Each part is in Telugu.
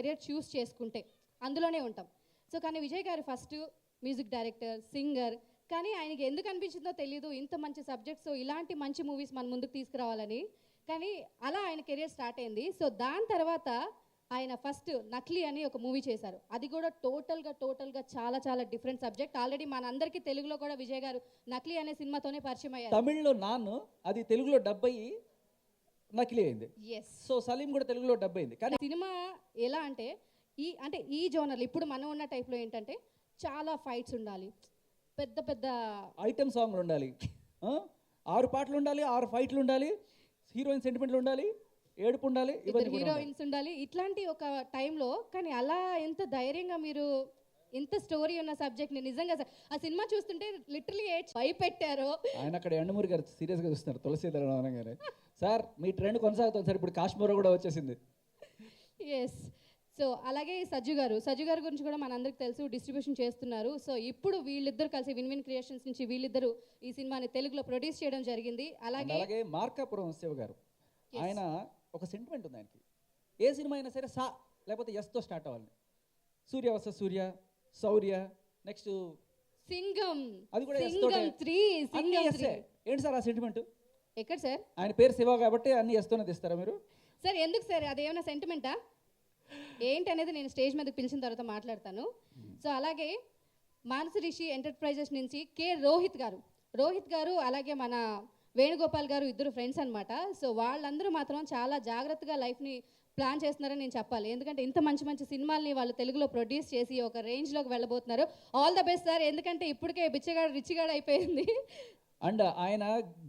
కెరియర్ చూస్ చేసుకుంటే అందులోనే ఉంటాం. సో కానీ విజయ్ గారు ఫస్ట్ మ్యూజిక్ డైరెక్టర్, సింగర్, కానీ ఆయనకి ఎందుకు అనిపించిందో తెలియదు ఇంత మంచి సబ్జెక్ట్స్, ఇలాంటి మంచి మూవీస్ మన ముందుకు తీసుకురావాలని. కానీ అలా ఆయన కెరియర్ స్టార్ట్ అయింది. సో దాని తర్వాత ఆయన ఫస్ట్ నకిలీ అని ఒక మూవీ చేశారు. అది కూడా టోటల్గా చాలా చాలా డిఫరెంట్ సబ్జెక్ట్. ఆల్రెడీ మనందరికీ తెలుగులో కూడా విజయ్ గారు నకిలీ అనే సినిమాతోనే పరిచయం అయ్యారు. తమిళ్లో నాన్ను, అది తెలుగులో డబ్ అయ్యి నకిలీ అయింది. ఎస్. సో సలీం కూడా తెలుగులో డబ్ అయింది. కానీ సినిమా ఎలా అంటే ఈ జోనర్లు ఇప్పుడు మనం ఉన్న టైప్లో ఏంటంటే చాలా ఫైట్స్ ఉండాలి, పెద్ద పెద్ద ఐటమ్ సాంగ్లు ఉండాలి, 6 పాటలు ఉండాలి, 6 ఫైట్లు ఉండాలి, హీరోయిన్ సెంటిమెంట్లు ఉండాలి, ఏడుపు ఉండాలి, హీరోయిన్స్ ఉండాలి, ఇట్లాంటి ఒక టైంలో. కానీ అలా ఎంత ధైర్యంగా మీరు ఇంత స్టోరీ ఉన్న సబ్జెక్ట్ని నిజంగా ఆ సినిమా చూస్తుంటే లిటరలీ భయపెట్టారు. ఆయన అక్కడ ఎండమూరి గారు సీరియస్గా చూస్తున్నారు, తులసీధరనాథన్ గారు. సార్ మీ ట్రెండ్ కొనసాగుతుంది సార్, ఇప్పుడు కాశ్మీర్ కూడా వచ్చేసింది. ఎస్. సో అలాగే సజ్జు గారు గురించి కూడా మనందరికి తెలుసు, డిస్ట్రిబ్యూషన్ చేస్తున్నారు. సో ఇప్పుడు వీళ్ళిద్దరు కలిసి విన్ క్రియేషన్స్ నుంచి వీళ్ళిద్దరు ఈ సినిమాని తెలుగులో ప్రొడ్యూస్ చేయడం జరిగింది. అలాగే మార్కాపురం శివ గారు, ఆయన ఒక సెంటిమెంట్ ఉంది ఆయనకి. ఏ సినిమా అయినా సరే సా లేకపోతే ఎస్తో స్టార్ట్ అవ్వాలి. సూర్య వస సూర్య, శౌర్య, నెక్స్ట్ సింగం, అది కూడా సింగం 3. ఏంటి సార్ ఆ సెంటిమెంట్? ఎక్కడ సార్? ఆయన పేరు శివ కాబట్టి అన్ని ఎస్తోనే తీస్తారా మీరు? సార్ ఎందుకు సార్, అదేమైనా సెంటిమెంటా ఏంటి అనేది నేను స్టేజ్ మీదకి పిలిచిన తర్వాత మాట్లాడతాను. సో అలాగే మానస రిషి ఎంటర్ప్రైజెస్ నుంచి రోహిత్ గారు అలాగే మన వేణుగోపాల్ గారు ఇద్దరు ఫ్రెండ్స్ అనమాట. సో వాళ్ళందరూ మాత్రం చాలా జాగ్రత్తగా లైఫ్ని ప్లాన్ చేస్తున్నారని నేను చెప్పాలి. ఎందుకంటే ఇంత మంచి సినిమాల్ని వాళ్ళు తెలుగులో ప్రొడ్యూస్ చేసి ఒక రేంజ్లోకి వెళ్ళబోతున్నారు. ఆల్ ద బెస్ట్ సార్, ఎందుకంటే ఇప్పటికే బిచ్చగాడు రిచిగాడు అయిపోయింది. అండ్ ఆయన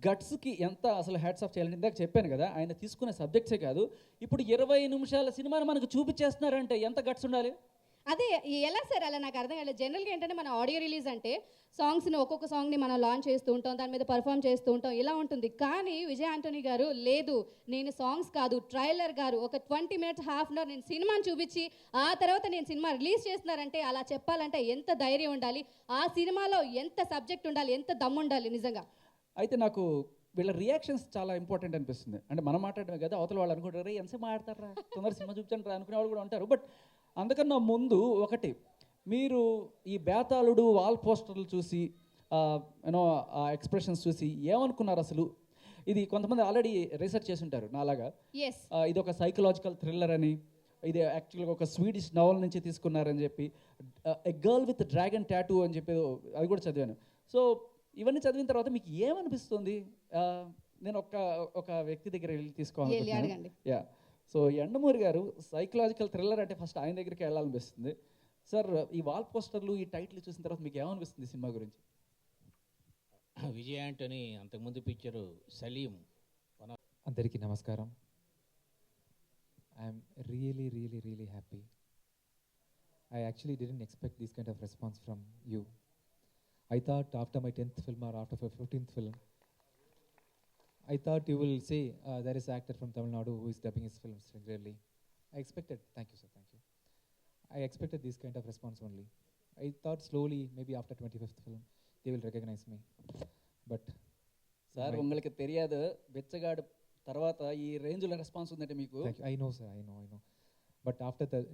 గట్స్కి ఎంత అసలు హ్యాట్స్ ఆఫ్ చేయాలంటే, ఇందాక చెప్పాను కదా, ఆయన తీసుకునే సబ్జెక్ట్సే కాదు, ఇప్పుడు 20 నిమిషాల సినిమాని మనకు చూపించేస్తున్నారంటే ఎంత గట్స్ ఉండాలి. అదే ఎలా సార్, అలా నాకు అర్థం కాలేదు. జనరల్గా ఏంటంటే మన ఆడియో రిలీజ్ అంటే సాంగ్స్ని ఒక్కొక్క సాంగ్ని మనం లాంచ్ చేస్తూ ఉంటాం, దాని మీద పర్ఫామ్ చేస్తూ ఉంటాం, ఇలా ఉంటుంది. కానీ విజయ్ ఆంటోనీ గారు లేదు, నేను సాంగ్స్ కాదు, ట్రైలర్ గారు ఒక 20 minutes, హాఫ్ అన్ అవర్ నేను సినిమాని చూపించి ఆ తర్వాత నేను సినిమా రిలీజ్ చేస్తున్నారంటే అలా చెప్పాలంటే ఎంత ధైర్యం ఉండాలి, ఆ సినిమాలో ఎంత సబ్జెక్ట్ ఉండాలి, ఎంత దమ్ము ఉండాలి నిజంగా. అయితే నాకు వీళ్ళ రియాక్షన్స్ చాలా ఇంపార్టెంట్ అనిపిస్తుంది. అంటే మనం మాట్లాడమే కదా, అవతల వాళ్ళు అనుకుంటారు ఎంతసేపు మాట్లాడతారా, తొందర సినిమా చూపించండి రా అనుకునే వాళ్ళు కూడా ఉంటారు. బట్ అందుకన్నా ముందు ఒకటి, మీరు ఈ బేతాళుడు వాల్ పోస్టర్లు చూసి యూనో ఆ ఎక్స్ప్రెషన్స్ చూసి ఏమనుకున్నారు అసలు? ఇది కొంతమంది ఆల్రెడీ రీసెర్చ్ చేసి ఉంటారు నాలాగా. ఇది ఒక సైకలాజికల్ థ్రిల్లర్ అని, ఇది యాక్చువల్గా ఒక స్వీడిష్ నవల్ నుంచి తీసుకున్నారని చెప్పి, a girl with dragon tattoo అని చెప్పి అది కూడా చదివాను. సో ఇవన్నీ చదివిన తర్వాత మీకు ఏమనిపిస్తుంది? నేను ఒక వ్యక్తి దగ్గర వెళ్ళి తీసుకోవాలి. యా, సో యండమూరి గారు సైకలాజికల్ థ్రిల్లర్ అంటే ఫస్ట్ ఆయన దగ్గరికి వెళ్ళాలనిపిస్తుంది. సార్ ఈ వాల్ పోస్టర్లు, ఈ టైటిల్ చూసిన తర్వాత మీకు ఏమనిపిస్తుంది సినిమా గురించి? విజయ్ ఆంటోనీ అంతకుముందు పిక్చరు సలీం. అందరికీ నమస్కారం. I'm really happy. I actually didn't expect this kind of response from you. I thought after my 10th film or after my 15th film, I thought you will say there is an actor from Tamil Nadu who is dubbing his films regularly. I expected, thank you sir, thank you. I expected this kind of response only. I thought slowly, maybe after 25th film, they will recognize me. But sir உங்களுக்கு தெரியாது, బెచ్చగాడు తర్వాత ఈ రేంజ్లో రెస్పాన్స్ ఉందంటే మీకు. I know sir, I know. But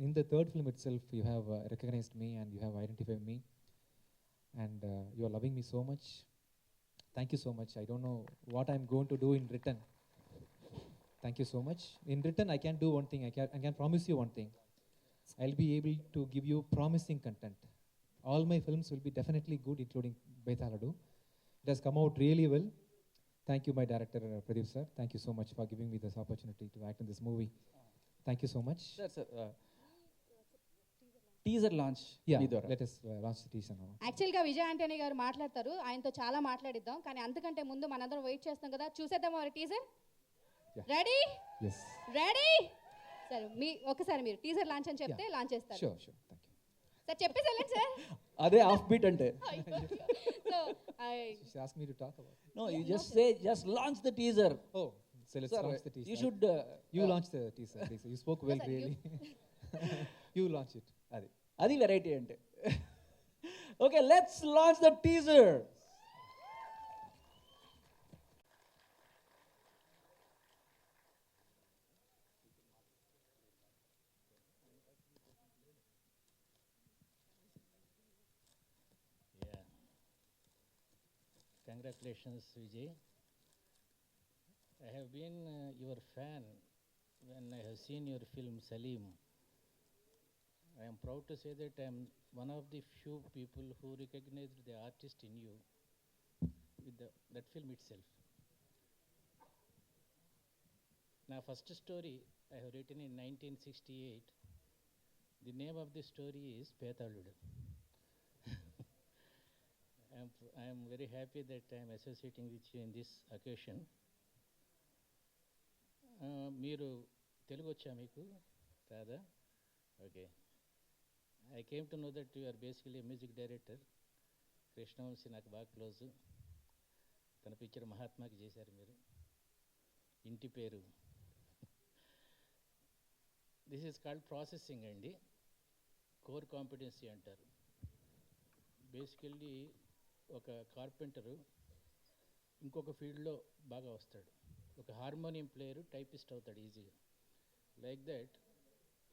in the third film itself, you have recognized me and you have identified me, and you are loving me so much. Thank you so much. I don't know what I'm going to do in return. Thank you so much. In return, I can do one thing. I can promise you one thing. I'll be able to give you promising content. All my films will be definitely good, including Bethalaadu. It has come out really well. Thank you, my director, Pradeep sir. Thank you so much for giving me this opportunity to act in this movie. Thank you so much. Sir, teaser launch. Let us launch the teaser now. యాక్చువల్గా విజయ్ ఆంటోనీ గారు మాట్లాడతారు, ఆయనతో చాలా మాట్లాడిద్దాం. కానీ అంతకంటే ముందు మనందరం వెయిట్ చేస్తాం కదా, చూసేద్దాం మరి టీజర్. రెడీ? Yes. రెడీ? సరే, ఒకసారి మీరు టీజర్ లాంచ్ అని చెప్తే లాంచ్ చేస్తారు. Sure. Thank you. సార్ చెప్పేసేయండి సార్. అదే ఆఫ్ బీట్ అంటే. So She asked me to talk about it. No, you just say, just launch the teaser. Oh, so let's launch the teaser. You should you launch the teaser, please. You spoke well, really. You launch it. అది వెరైటీ అంటే. Okay, let's launch the teaser. Congratulations, Vijay. I have been your fan when I have seen your film Salim. I am proud to say that I am one of the few people who recognized the artist in you with that film itself. Now, first story I have written in 1968. The name of the story is Petaludu. I am very happy that I am associating with you in this occasion. మీరు తెలుగు వచ్చా మీకు రాదా? Okay. I came to know that you are basically music director. Krishnavamsi నాకు బాగా క్లోజు. తన పిక్చర్ మహాత్మాకి చేశారు మీరు. ఇంటి పేరు. దిస్ ఈజ్ కాల్డ్ ప్రాసెసింగ్ అండి. కోర్ కాంపిటెన్సీ అంటారు. బేసికల్లీ ఒక కార్పెంటరు ఇంకొక ఫీల్డ్లో బాగా వస్తాడు. ఒక హార్మోనియం ప్లేయరు టైపిస్ట్ అవుతాడు ఈజీగా. లైక్ దట్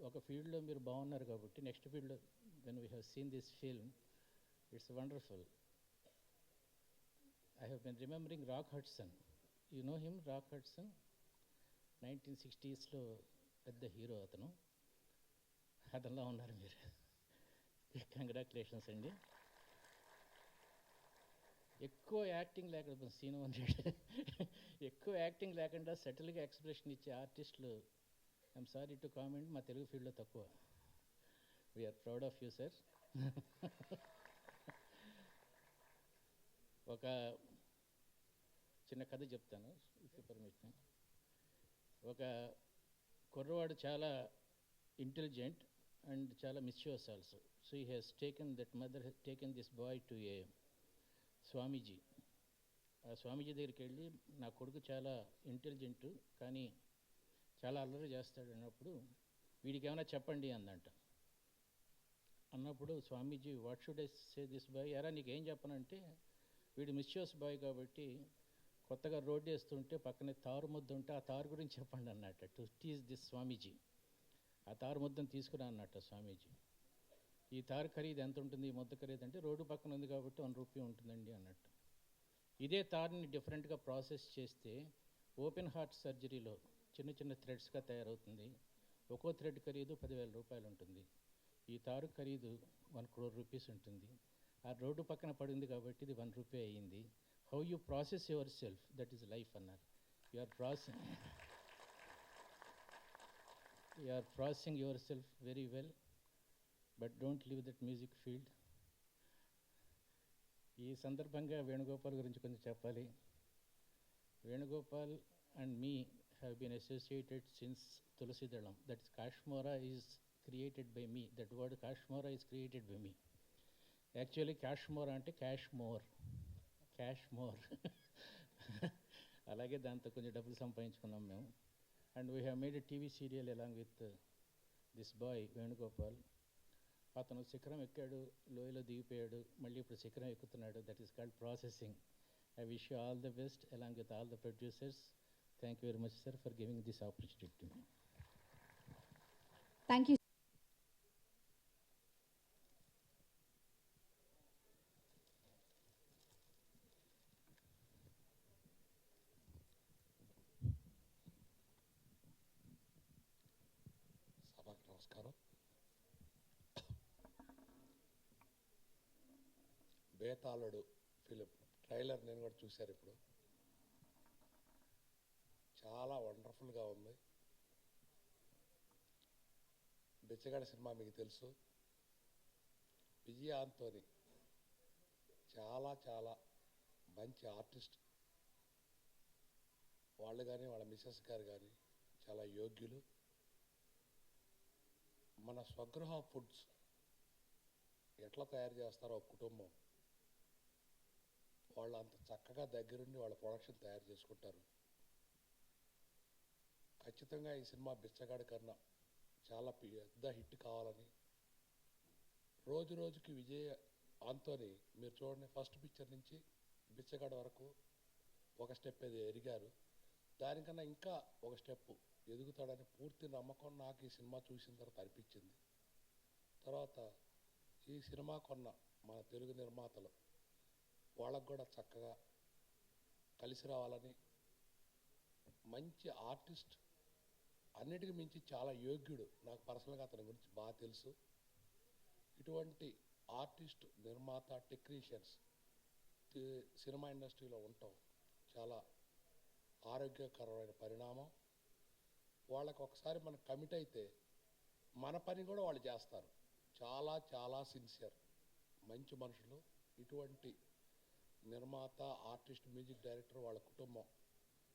ఒక ఫీల్డ్లో మీరు బాగున్నారు కాబట్టి నెక్స్ట్ ఫీల్డ్లో when we have seen this film it's wonderful. I have been remembering rock Hudson. You know him, rock Hudson? 1960s పెద్ద హీరో అతను. అతనిలో ఉన్నారు మీరు. కంగ్రాచులేషన్స్ అండి. ఎక్కువ యాక్టింగ్ లేకుండా సీను అన్నాడు. ఎక్కువ యాక్టింగ్ లేకుండా సెటిల్గా ఎక్స్ప్రెషన్ ఇచ్చే ఆర్టిస్టులు ఐఎమ్ సారీ టు కామెంట్ మా తెలుగు ఫీల్డ్లో తక్కువ. We are proud of you sir. ఒక చిన్న కథ చెప్తాను ఇఫ్ యూ పర్మిషన్. ఒక కుర్రవాడు చాలా ఇంటెలిజెంట్ అండ్ చాలా misuse also. So he has taken that mother has taken this boy to a Swamiji. ఆ స్వామీజీ దగ్గరికి వెళ్ళి నా కొడుకు చాలా ఇంటెలిజెంటు కానీ చాలా అల్లరి చేస్తాడు అన్నప్పుడు వీడికి ఏమైనా చెప్పండి అందంట. అన్నప్పుడు Swamiji what should I say this boy, ఎరా నీకేం చెప్పనంటే వీడు మిస్యూస్ బాయ్ కాబట్టి కొత్తగా రోడ్డు వేస్తుంటే పక్కనే తారు ముద్ద ఉంటే ఆ తారు గురించి చెప్పండి అన్నట్ట. టు టీజ్ దిస్ స్వామీజీ. ఆ తారు ముద్దను తీసుకురా అన్నట్ట స్వామీజీ. ఈ తారు ఖరీదు ఎంత ఉంటుంది, ఈ ముద్ద ఖరీదు అంటే రోడ్డు పక్కన ఉంది కాబట్టి ₹1 ఉంటుందండి అన్నట్టు. ఇదే తారుని డిఫరెంట్గా ప్రాసెస్ చేస్తే ఓపెన్ హార్ట్ సర్జరీలో చిన్న చిన్న థ్రెడ్స్గా తయారవుతుంది. ఒక్కో థ్రెడ్ ఖరీదు ₹10,000 ఉంటుంది. ఈ తారు ఖరీదు ₹1 crore ఉంటుంది. ఆ రోడ్డు పక్కన పడింది కాబట్టి ఇది ₹1 అయ్యింది. How you process yourself, that is life అన్నారు. You are processing yourself very well, but don't leave that music field. ఈ సందర్భంగా వేణుగోపాల్ గురించి కొంచెం చెప్పాలి. Venugopal and me have been associated since Tulasidalam. That is Kashmora is created by me. That word Kashmora is created by me. Actually Kashmora అంటే క్యాష్ మోర్. అలాగే దాంతో కొంచెం డబ్బులు సంపాదించుకున్నాం మేము. And we have made a TV serial along with this boy Venugopal. అతను శిఖరం ఎక్కాడు, లోయలో దిగిపోయాడు, మళ్ళీ ఇప్పుడు శిఖరం ఎక్కుతున్నాడు. That is called processing. I wish you all the best along with all the producers. Thank you very much sir for giving this opportunity. Thank you. సభకు నమస్కారం. బేతాళుడు ఫిలిం ట్రైలర్ నేను కూడా చూశాను ఇప్పుడు. చాలా వండర్ఫుల్గా ఉంది. బిచ్చగాడి సినిమా మీకు తెలుసు. విజయ ఆంటోనీ చాలా చాలా మంచి ఆర్టిస్ట్. వాళ్ళు కానీ వాళ్ళ మిస్సెస్ గారు కానీ చాలా యోగ్యులు. మన స్వగృహ ఫుడ్స్ ఎట్లా తయారు చేస్తారో ఒక కుటుంబం, వాళ్ళు అంత చక్కగా దగ్గరుండి వాళ్ళ ప్రొడక్షన్ తయారు చేసుకుంటారు. ఖచ్చితంగా ఈ సినిమా బిచ్చగాడి కన్నా చాలా పెద్ద హిట్ కావాలని రోజు రోజుకి విజయ్ ఆంటోనీ మీరు చూడండి, ఫస్ట్ పిక్చర్ నుంచి బిచ్చగాడి వరకు ఒక స్టెప్ ఎదిగారు. దానికన్నా ఇంకా ఒక స్టెప్ ఎదుగుతాడని పూర్తి నమ్మకం నాకు ఈ సినిమా చూసిన తర్వాత అనిపించింది. తర్వాత ఈ సినిమా కొన్న మన తెలుగు నిర్మాతలు వాళ్ళకు కూడా చక్కగా కలిసి రావాలని. మంచి ఆర్టిస్ట్, అన్నిటికీ మించి చాలా యోగ్యుడు. నాకు పర్సనల్గా అతని గురించి బాగా తెలుసు. ఇటువంటి ఆర్టిస్ట్, నిర్మాత, టెక్నీషియన్స్ సినిమా ఇండస్ట్రీలో ఉండటం చాలా ఆరోగ్యకరమైన పరిణామం. వాళ్ళకి ఒకసారి మనం కమిట్ అయితే మన పని కూడా వాళ్ళు చేస్తారు. చాలా చాలా సిన్సియర్, మంచి మనుషులు. ఇటువంటి నిర్మాత, ఆర్టిస్ట్, మ్యూజిక్ డైరెక్టర్, వాళ్ళ కుటుంబం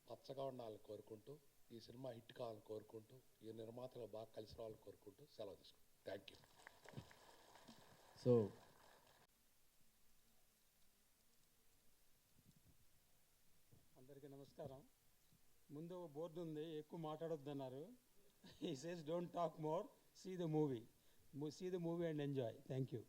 పచ్చగా ఉండాలని కోరుకుంటూ, ఈ సినిమా హిట్ కావాలని కోరుకుంటూ, ఈ నిర్మాతలు బాగా కలిసి రావాలని కోరుకుంటూ సెలవు తీసుకుంటాం. Thank you. సో అందరికీ నమస్కారం. ముందు బోర్డు ఉంది, ఎక్కువ మాట్లాడొద్దన్నారు. ఈ says don't talk more, see the movie and enjoy. Thank you.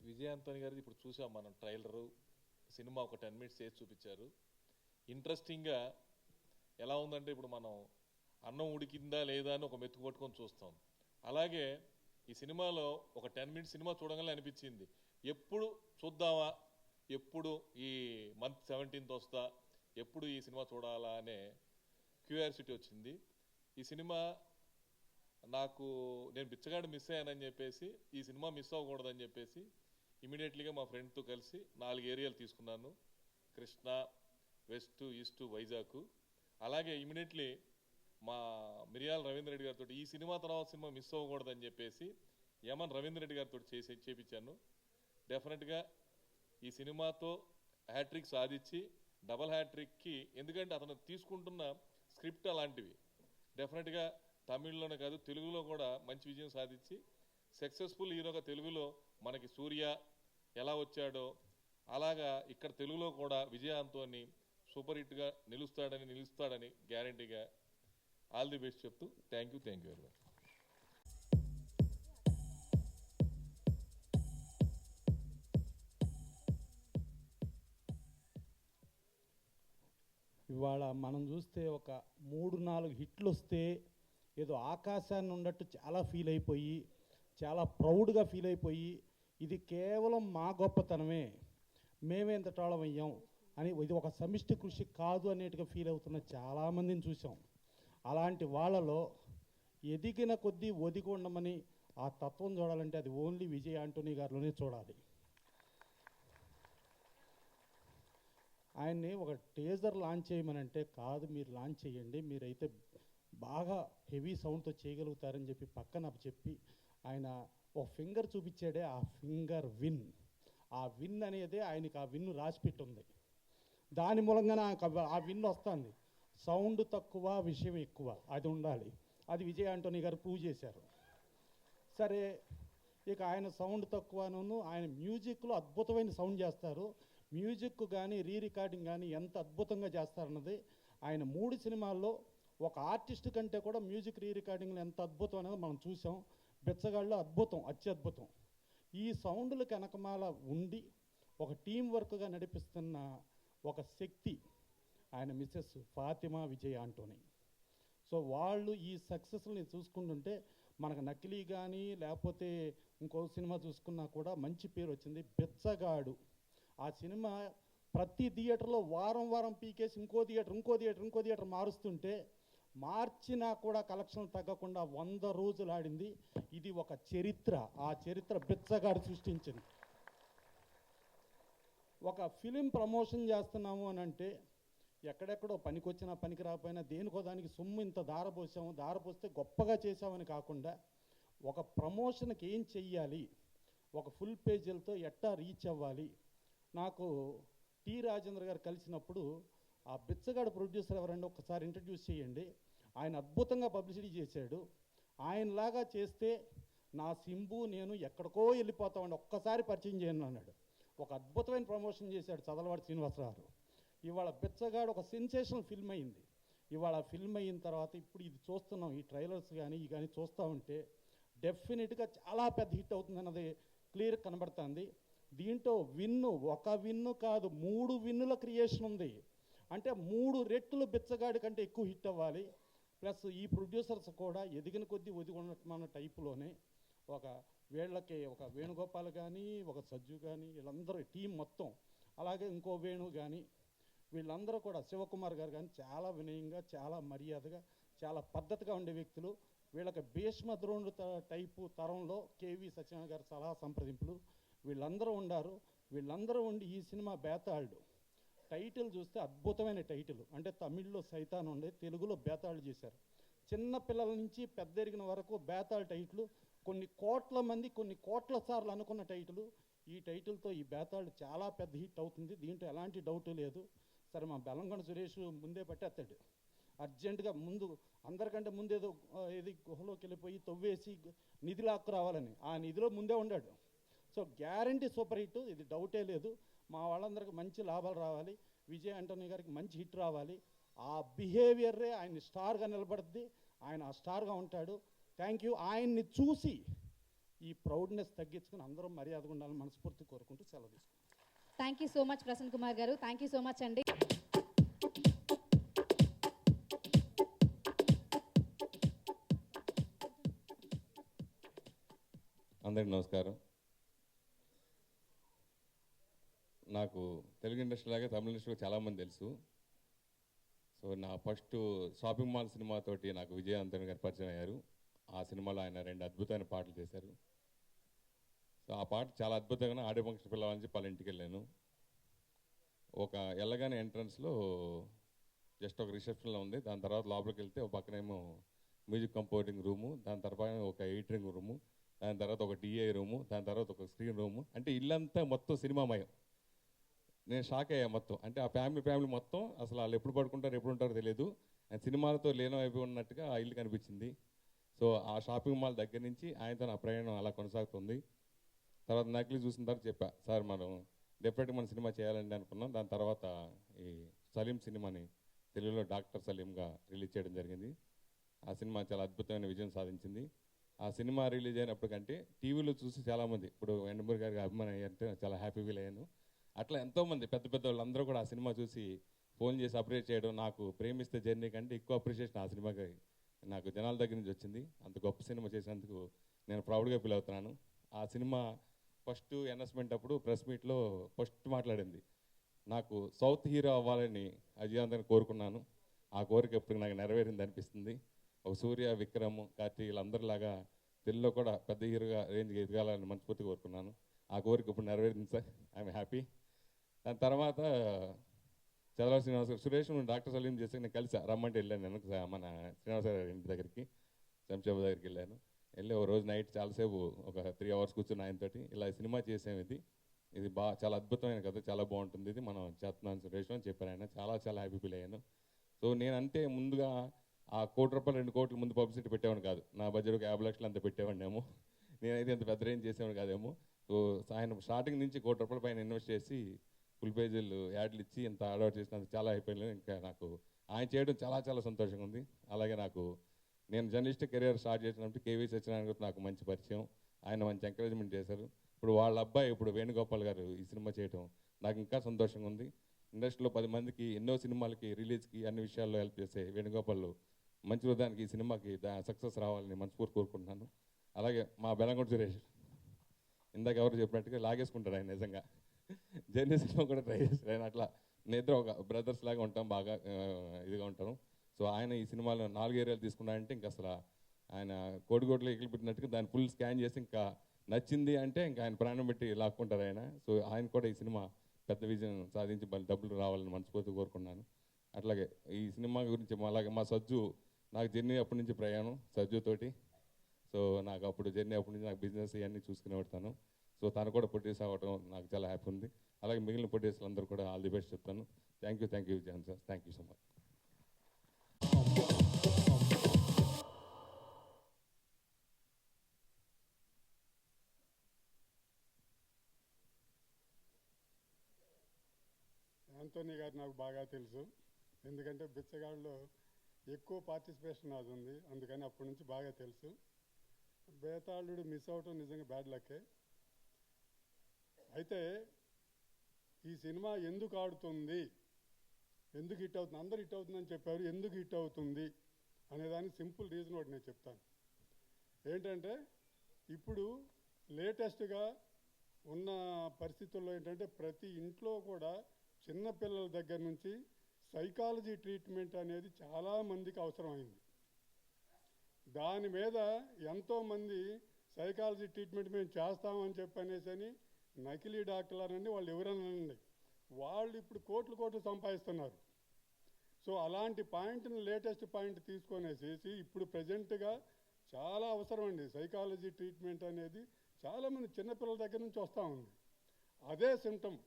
విజయాంతోని గారిది ఇప్పుడు చూసాం మనం ట్రైలరు. సినిమా ఒక 10 minutes చేసి చూపించారు. ఇంట్రెస్టింగ్గా ఎలా ఉందంటే, ఇప్పుడు మనం అన్నం ఉడికిందా లేదా అని ఒక మెతుకు పట్టుకొని చూస్తాం. అలాగే ఈ సినిమాలో ఒక 10 minutes సినిమా చూడగానే అనిపించింది, ఎప్పుడు చూద్దామా, ఎప్పుడు ఈ మంత్ 17th వస్తా, ఎప్పుడు ఈ సినిమా చూడాలా అనే క్యూరియాసిటీ వచ్చింది. ఈ సినిమా నేను బిచ్చగాడు మిస్ అయ్యానని చెప్పేసి, ఈ సినిమా మిస్ అవ్వకూడదని చెప్పేసి ఇమీడియట్లీగా మా ఫ్రెండ్తో కలిసి 4 ఏరియాలు తీసుకున్నాను. Krishna, west, east, Vizag. అలాగే ఇమీడియట్లీ మా మిరియాల రవీంద్ర రెడ్డి గారితో ఈ సినిమా తర్వాత సినిమా మిస్ అవ్వకూడదని చెప్పేసి యమన్ రవీంద్ర రెడ్డి గారితో చేపించాను. డెఫినెట్గా ఈ సినిమాతో హ్యాట్రిక్ సాధించి డబల్ హ్యాట్రిక్కి, ఎందుకంటే అతను తీసుకుంటున్న స్క్రిప్ట్ అలాంటివి, డెఫినెట్గా తమిళ్లోనే కాదు తెలుగులో కూడా మంచి విజయం సాధించి సక్సెస్ఫుల్ హీరోగా తెలుగులో మనకి సూర్య ఎలా వచ్చాడో అలాగా ఇక్కడ తెలుగులో కూడా విజయాంతోని సూపర్ హిట్గా నిలుస్తాడని గ్యారంటీగా ఆల్ ది బెస్ట్ చెప్తూ థ్యాంక్ యూ వెరీ మచ్. ఇవాళ మనం చూస్తే ఒక 3-4 హిట్లు వస్తే ఏదో ఆకాశాన్ని ఉన్నట్టు చాలా ఫీల్ అయిపోయి, చాలా ప్రౌడ్గా ఫీల్ అయిపోయి, ఇది కేవలం మా గొప్పతనమే, మేమే ఎంత టోళమయ్యాం అని, ఇది ఒక సమిష్టి కృషి కాదు అనేట్టుగా ఫీల్ అవుతున్న చాలామందిని చూసాం. అలాంటి వాళ్ళలో ఎదిగిన కొద్దీ ఒదిగి ఉండమని ఆ తత్వం చూడాలంటే అది ఓన్లీ విజయ్ ఆంటోనీ గారిలోనే చూడాలి. ఆయన్ని ఒక టేజర్ లాంచ్ చేయమనంటే, కాదు మీరు లాంచ్ చేయండి, మీరైతే బాగా హెవీ సౌండ్తో చేయగలుగుతారని చెప్పి పక్కన చెప్పి ఆయన ఒక ఫింగర్ చూపించాడే, ఆ ఫింగర్ విన్. ఆ విన్ అనేది ఆయనకి ఆ విన్ రాసిపెట్టి ఉంది. దాని మూలంగానే ఆ విన్ వస్తుంది. సౌండ్ తక్కువ, విషయం ఎక్కువ, అది ఉండాలి. అది విజయ్ ఆంటోనీ గారు ప్రూవ్ చేశారు. సరే, ఇక ఆయన సౌండ్ తక్కువను, ఆయన మ్యూజిక్లో అద్భుతమైన సౌండ్ చేస్తారు. మ్యూజిక్ కానీ రికార్డింగ్ కానీ ఎంత అద్భుతంగా చేస్తారన్నది ఆయన 3 సినిమాల్లో ఒక ఆర్టిస్ట్ కంటే కూడా మ్యూజిక్ రికార్డింగ్లో ఎంత అద్భుతం అనేది మనం చూసాం. బెచ్చగాళ్ళలో అద్భుతం, అత్యద్భుతం. ఈ సౌండ్లకు వెనకమాల ఉండి ఒక టీం వర్క్గా నడిపిస్తున్న ఒక శక్తి ఆయన మిస్సెస్ ఫాతిమా విజయ్ ఆంటోనీ. సో వాళ్ళు ఈ సక్సెస్ని చూసుకుంటుంటే మనకు నకిలీ కానీ లేకపోతే ఇంకో సినిమా చూసుకున్నా కూడా మంచి పేరు వచ్చింది. బెచ్చగాడు ఆ సినిమా ప్రతి థియేటర్లో వారం పీకేసి ఇంకో థియేటర్ మారుస్తుంటే, మార్చినా కూడా కలెక్షన్ తగ్గకుండా 100 రోజులు ఆడింది. ఇది ఒక చరిత్ర. ఆ చరిత్ర బెచ్చగాడు సృష్టించింది. ఒక ఫిలిం ప్రమోషన్ చేస్తున్నాము అని అంటే ఎక్కడెక్కడో పనికొచ్చినా పనికి రాకపోయినా దేనికో దానికి సొమ్ము ఇంత దారపోస్తే గొప్పగా చేసామని కాకుండా, ఒక ప్రమోషన్కి ఏం చెయ్యాలి, ఒక ఫుల్ పేజీలతో ఎట్టా రీచ్ అవ్వాలి. నాకు టి రాజేంద్ర గారు కలిసినప్పుడు, ఆ బిచ్చగాడు ప్రొడ్యూసర్ ఎవరండి ఒకసారి ఇంట్రడ్యూస్ చేయండి, ఆయన అద్భుతంగా పబ్లిసిటీ చేశాడు, ఆయనలాగా చేస్తే నా సింబు నేను ఎక్కడికో వెళ్ళిపోతామండి, ఒక్కసారి పరిచయం చేయను అన్నాడు. ఒక అద్భుతమైన ప్రమోషన్ చేశాడు చదలవాడి శ్రీనివాసరావు. ఇవాళ బిచ్చగాడు ఒక సెన్సేషనల్ ఫిల్మ్ అయింది. ఇవాళ ఫిల్మ్ అయిన తర్వాత ఇప్పుడు ఇది చూస్తున్నాం, ఈ ట్రైలర్స్ కానీ ఇవి కానీ చూస్తూ ఉంటే డెఫినెట్గా చాలా పెద్ద హిట్ అవుతుందన్నది క్లియర్ కనబడుతుంది. దీంట్లో ఒక విన్ను కాదు 3 విన్నుల క్రియేషన్ ఉంది. అంటే 3 రెట్లు బిచ్చగాడి కంటే ఎక్కువ హిట్ అవ్వాలి. ప్లస్ ఈ ప్రొడ్యూసర్స్ కూడా ఎదిగిన కొద్దీ ఒదిగున్న టైపులోనే ఒక వీళ్ళకి ఒక వేణుగోపాల్ కానీ ఒక సజ్జు కానీ వీళ్ళందరూ టీం మొత్తం, అలాగే ఇంకో వేణు కానీ వీళ్ళందరూ కూడా శివకుమార్ గారు కానీ చాలా వినయంగా, చాలా మర్యాదగా, చాలా పద్ధతిగా ఉండే వ్యక్తులు. వీళ్ళకి భీష్మ ద్రోణుడు టైపు తరంలో కేవి సత్యనారాయణ గారి సలహా సంప్రదింపులు వీళ్ళందరూ ఉండారు. వీళ్ళందరూ ఉండి ఈ సినిమా బేతాళుడు టైటిల్ చూస్తే అద్భుతమైన టైటిల్. అంటే తమిళ్లో సైతాన్ ఉండే, తెలుగులో బేతాళుడు చేశారు. చిన్న పిల్లల నుంచి పెద్ద ఎరిగిన వరకు బేతాళు టైటిల్ కొన్ని కోట్ల మంది కొన్ని కోట్ల సార్లు అనుకున్న టైటిల్. ఈ టైటిల్తో ఈ బేతాళుడు చాలా పెద్ద హిట్ అవుతుంది, దీంట్లో ఎలాంటి డౌట్ లేదు. సరే, మా బెల్లంకొండ సురేష్ ముందే పట్టేస్తాడు అర్జెంటుగా, ముందు అందరికంటే ముందేదో ఏది గుహలోకి వెళ్ళిపోయి తవ్వేసి నిధి లాక్కు రావాలని, ఆ నిధిలో ముందే ఉండాడు. సో గ్యారంటీ సూపర్ హిట్, ఇది డౌటే లేదు. మా వాళ్ళందరికీ మంచి లాభాలు రావాలి, విజయ్ ఆంటోనీ గారికి మంచి హిట్ రావాలి. ఆ బిహేవియరే ఆయన స్టార్గా నిలబడుద్ది, ఆయన ఆ స్టార్గా ఉంటాడు. Thank you. ఆయన్ని చూసి ఈ ప్రౌడ్నెస్ తగ్గించుకుని అందరం మర్యాదగా ఉండాలని మనస్ఫూర్తి కోరుకుంటూ సెలవు తీసుకుంటాం. Thank you so much Prasanna Kumar గారు. థ్యాంక్ యూ సో మచ్ అండి. అందరికీ నమస్కారం. నాకు తెలుగు ఇండస్ట్రీ లాగే తమిళ ఇండస్ట్రీ చాలామంది తెలుసు. సో నా ఫస్ట్ షాపింగ్ మాల్ సినిమాతోటి నాకు విజయ్ ఆంటోనీ గారు పరిచయం అయ్యారు. ఆ సినిమాలో ఆయన 2 అద్భుతమైన పాటలు చేశారు. సో ఆ పాట చాలా అద్భుతంగా ఆడియో ఫంక్షన్ పిల్లవాళ్ళ నుంచి వాళ్ళ ఇంటికి వెళ్ళాను. ఒక వెళ్ళగానే ఎంట్రన్స్లో జస్ట్ ఒక రిసెప్షన్లో ఉంది. దాని తర్వాత లోపలికి వెళ్తే ఒక పక్కనేమో మ్యూజిక్ కంపోజింగ్ రూము, దాని తర్వాత ఒక ఎడిటింగ్ రూము, దాని తర్వాత ఒక డిఐ రూము, దాని తర్వాత ఒక స్క్రీన్ రూము. అంటే ఇల్లంతా మొత్తం సినిమామయం. నేను షాక్ అయ్యా మొత్తం. అంటే ఆ ఫ్యామిలీ మొత్తం అసలు వాళ్ళు ఎప్పుడు పడుకుంటారు ఎప్పుడు ఉంటారో తెలియదు, సినిమాలతో లీనం అయిపోయి ఉన్నట్టుగా ఆ ఇల్లు కనిపించింది. సో ఆ షాపింగ్ మాల్ దగ్గర నుంచి ఆయనతో నా ప్రయాణం అలా కొనసాగుతుంది. తర్వాత నకిలీ చూసిన తర్వాత చెప్పా, సార్ మనం డెఫినెట్గా మన సినిమా చేయాలని అనుకున్నాం. దాని తర్వాత ఈ సలీం సినిమాని తెలుగులో డాక్టర్ సలీంగా రిలీజ్ చేయడం జరిగింది. ఆ సినిమా చాలా అద్భుతమైన విజయం సాధించింది. ఆ సినిమా రిలీజ్ అయినప్పటికంటే టీవీలో చూసి చాలామంది, ఇప్పుడు ఎండమూరి గారికి అభిమానం అయ్యారంటే చాలా హ్యాపీ ఫీల్ అయ్యాను. అట్లా ఎంతోమంది పెద్ద వాళ్ళందరూ కూడా ఆ సినిమా చూసి ఫోన్ చేసి అప్రిషియేట్ చేయడం, నాకు ప్రేమిస్తే జర్నీ కంటే ఎక్కువ అప్రిషియేషన్ ఆ సినిమాకి నాకు జనాల దగ్గర నుంచి వచ్చింది. అంత గొప్ప సినిమా చేసినందుకు నేను ప్రౌడ్గా ఫీల్ అవుతున్నాను. ఆ సినిమా ఫస్ట్ అనౌన్స్మెంట్ అప్పుడు ప్రెస్ మీట్లో ఫస్ట్ మాట్లాడింది, నాకు సౌత్ హీరో అవ్వాలని అజయ్ కోరుకున్నాను. ఆ కోరిక ఇప్పుడు నాకు నెరవేరింది అనిపిస్తుంది. ఒక సూర్య, విక్రమ్, కార్తీ వీళ్ళందరిలాగా తెలుగులో కూడా పెద్ద హీరోగా రేంజ్గా ఎదగాలని మనస్ఫూర్తిగా కోరుకున్నాను. ఆ కోరిక ఇప్పుడు నెరవేరింది సార్. I'm happy. దాని తర్వాత చదవాలి శ్రీనివాస సురేష్ డాక్టర్ సలీం చేసి నేను కలిసా, రమ్మంటే వెళ్ళాను. నేను మన శ్రీనివాస గారి ఇంటి దగ్గరికి, శంషాబాద్ దగ్గరికి వెళ్ళాను. వెళ్ళి ఒక రోజు నైట్ చాలాసేపు ఒక 3 hours కూర్చుని ఆయనతోటి ఇలా సినిమా చేసాము. ఇది చాలా అద్భుతమైన కథ, చాలా బాగుంటుంది, ఇది మనం చేస్తున్నాను సురేష్ అని చెప్పారు ఆయన. చాలా హ్యాపీ ఫీల్ అయ్యాను. సో నేనంటే ముందుగా ఆ ₹1 కోటి 2 కోట్ల ముందు పబ్లిసిటీ పెట్టేవాడిని కాదు. నా బడ్జెట్ ఒక 50 లక్షలు అంత పెట్టేవాడినేమో. నేనైతే అంత పెద్ద రేంజ్ చేసేవాడు కాదేమో. సో ఆయన స్టార్టింగ్ నుంచి ₹1 కోటి పైన ఇన్వెస్ట్ చేసి ఫుల్ పేజీలు యాడ్లు ఇచ్చి ఇంత అలవాటు చేసినందుకు చాలా అయిపోయింది. ఇంకా నాకు ఆయన చేయడం చాలా సంతోషంగా ఉంది. అలాగే నేను జర్నలిస్టిక్ కెరియర్ స్టార్ట్ చేసినప్పుడు కేవీ సత్యనారాయణ గారు నాకు మంచి పరిచయం. ఆయన మంచి ఎంకరేజ్మెంట్ చేశారు. ఇప్పుడు వాళ్ళ అబ్బాయి ఇప్పుడు వేణుగోపాల్ గారు ఈ సినిమా చేయడం నాకు ఇంకా సంతోషంగా ఉంది. ఇండస్ట్రీలో 10 మందికి ఎన్నో సినిమాలకి రిలీజ్కి అన్ని విషయాల్లో హెల్ప్ చేసే వేణుగోపాల్ మంచి హృదయానికి ఈ సినిమాకి సక్సెస్ రావాలని మనస్ఫూర్తి కోరుకుంటున్నాను. అలాగే మా బెల్లంకొండ సురేష్ ఇందాక ఎవరు చెప్పినట్టుగా లాగేసుకుంటాడు ఆయన. నిజంగా జర్నీ సినిమా కూడా ట్రై చేస్తారు ఆయన. అట్లా నేద్దరు ఒక బ్రదర్స్ లాగా ఉంటాం, బాగా ఇదిగా ఉంటాం. సో ఆయన ఈ సినిమాలో 4 ఏరియాలు తీసుకున్నారంటే ఇంకా అసలు ఆయన కోడిగోట్లో ఎగిలి పెట్టినట్టుగా దాన్ని ఫుల్ స్కాన్ చేసి ఇంకా నచ్చింది అంటే ఇంకా ఆయన ప్రాణం పెట్టి లాక్కుంటారు ఆయన. సో ఆయన కూడా ఈ సినిమా పెద్ద విజయం సాధించి డబ్బులు రావాలని మనస్ఫూర్తి కోరుకున్నాను. అట్లాగే ఈ సినిమా గురించి అలాగే మా సజ్జు నాకు జర్నీ అప్పటి నుంచి ప్రయాణం సజ్జుతోటి. సో నాకు అప్పుడు జర్నీ అప్పటి నుంచి నాకు బిజినెస్ ఇవన్నీ చూసుకుని పెడతాను. సో తను కూడా ప్రొడ్యూస్ అవ్వడం నాకు చాలా హ్యాపీ ఉంది. అలాగే మిగిలిన ప్రొడ్యూసర్లు అందరూ కూడా ఆల్ ది బెస్ట్ చెప్తాను. Thank you Vijayan sir. Thank you so much. Antony garu నాకు బాగా తెలుసు, ఎందుకంటే బిచ్చగాళ్ళలో ఎక్కువ పార్టిసిపేషన్ నాది ఉంది, అందుకని అప్పటి నుంచి బాగా తెలుసు. బేతాళుడు మిస్ అవటం నిజంగా బ్యాడ్ లక్కే. అయితే ఈ సినిమా ఎందుకు ఆడుతుంది, ఎందుకు హిట్ అవుతుంది, అందరు హిట్ అవుతుందని చెప్పారు, ఎందుకు హిట్ అవుతుంది అనేదానికి సింపుల్ రీజన్ ఒకటి నేను చెప్తాను. ఏంటంటే ఇప్పుడు లేటెస్ట్గా ఉన్న పరిస్థితుల్లో ఏంటంటే ప్రతి ఇంట్లో కూడా చిన్నపిల్లల దగ్గర నుంచి సైకాలజీ ట్రీట్మెంట్ అనేది చాలామందికి అవసరమైంది. దాని మీద ఎంతోమంది సైకాలజీ ట్రీట్మెంట్ మేము చేస్తామని చెప్పనేసి నకిలీ డాక్టర్లని వాళ్ళు ఎవరనండి, వాళ్ళు ఇప్పుడు కోట్లు సంపాదిస్తున్నారు. సో అలాంటి పాయింట్ని లేటెస్ట్ పాయింట్ తీసుకొనేసేసి ఇప్పుడు ప్రజెంట్గా చాలా అవసరం అండి సైకాలజీ ట్రీట్మెంట్ అనేది. చాలామంది చిన్నపిల్లల దగ్గర నుంచి వస్తూ ఉంది. అదే సిమ్టమ్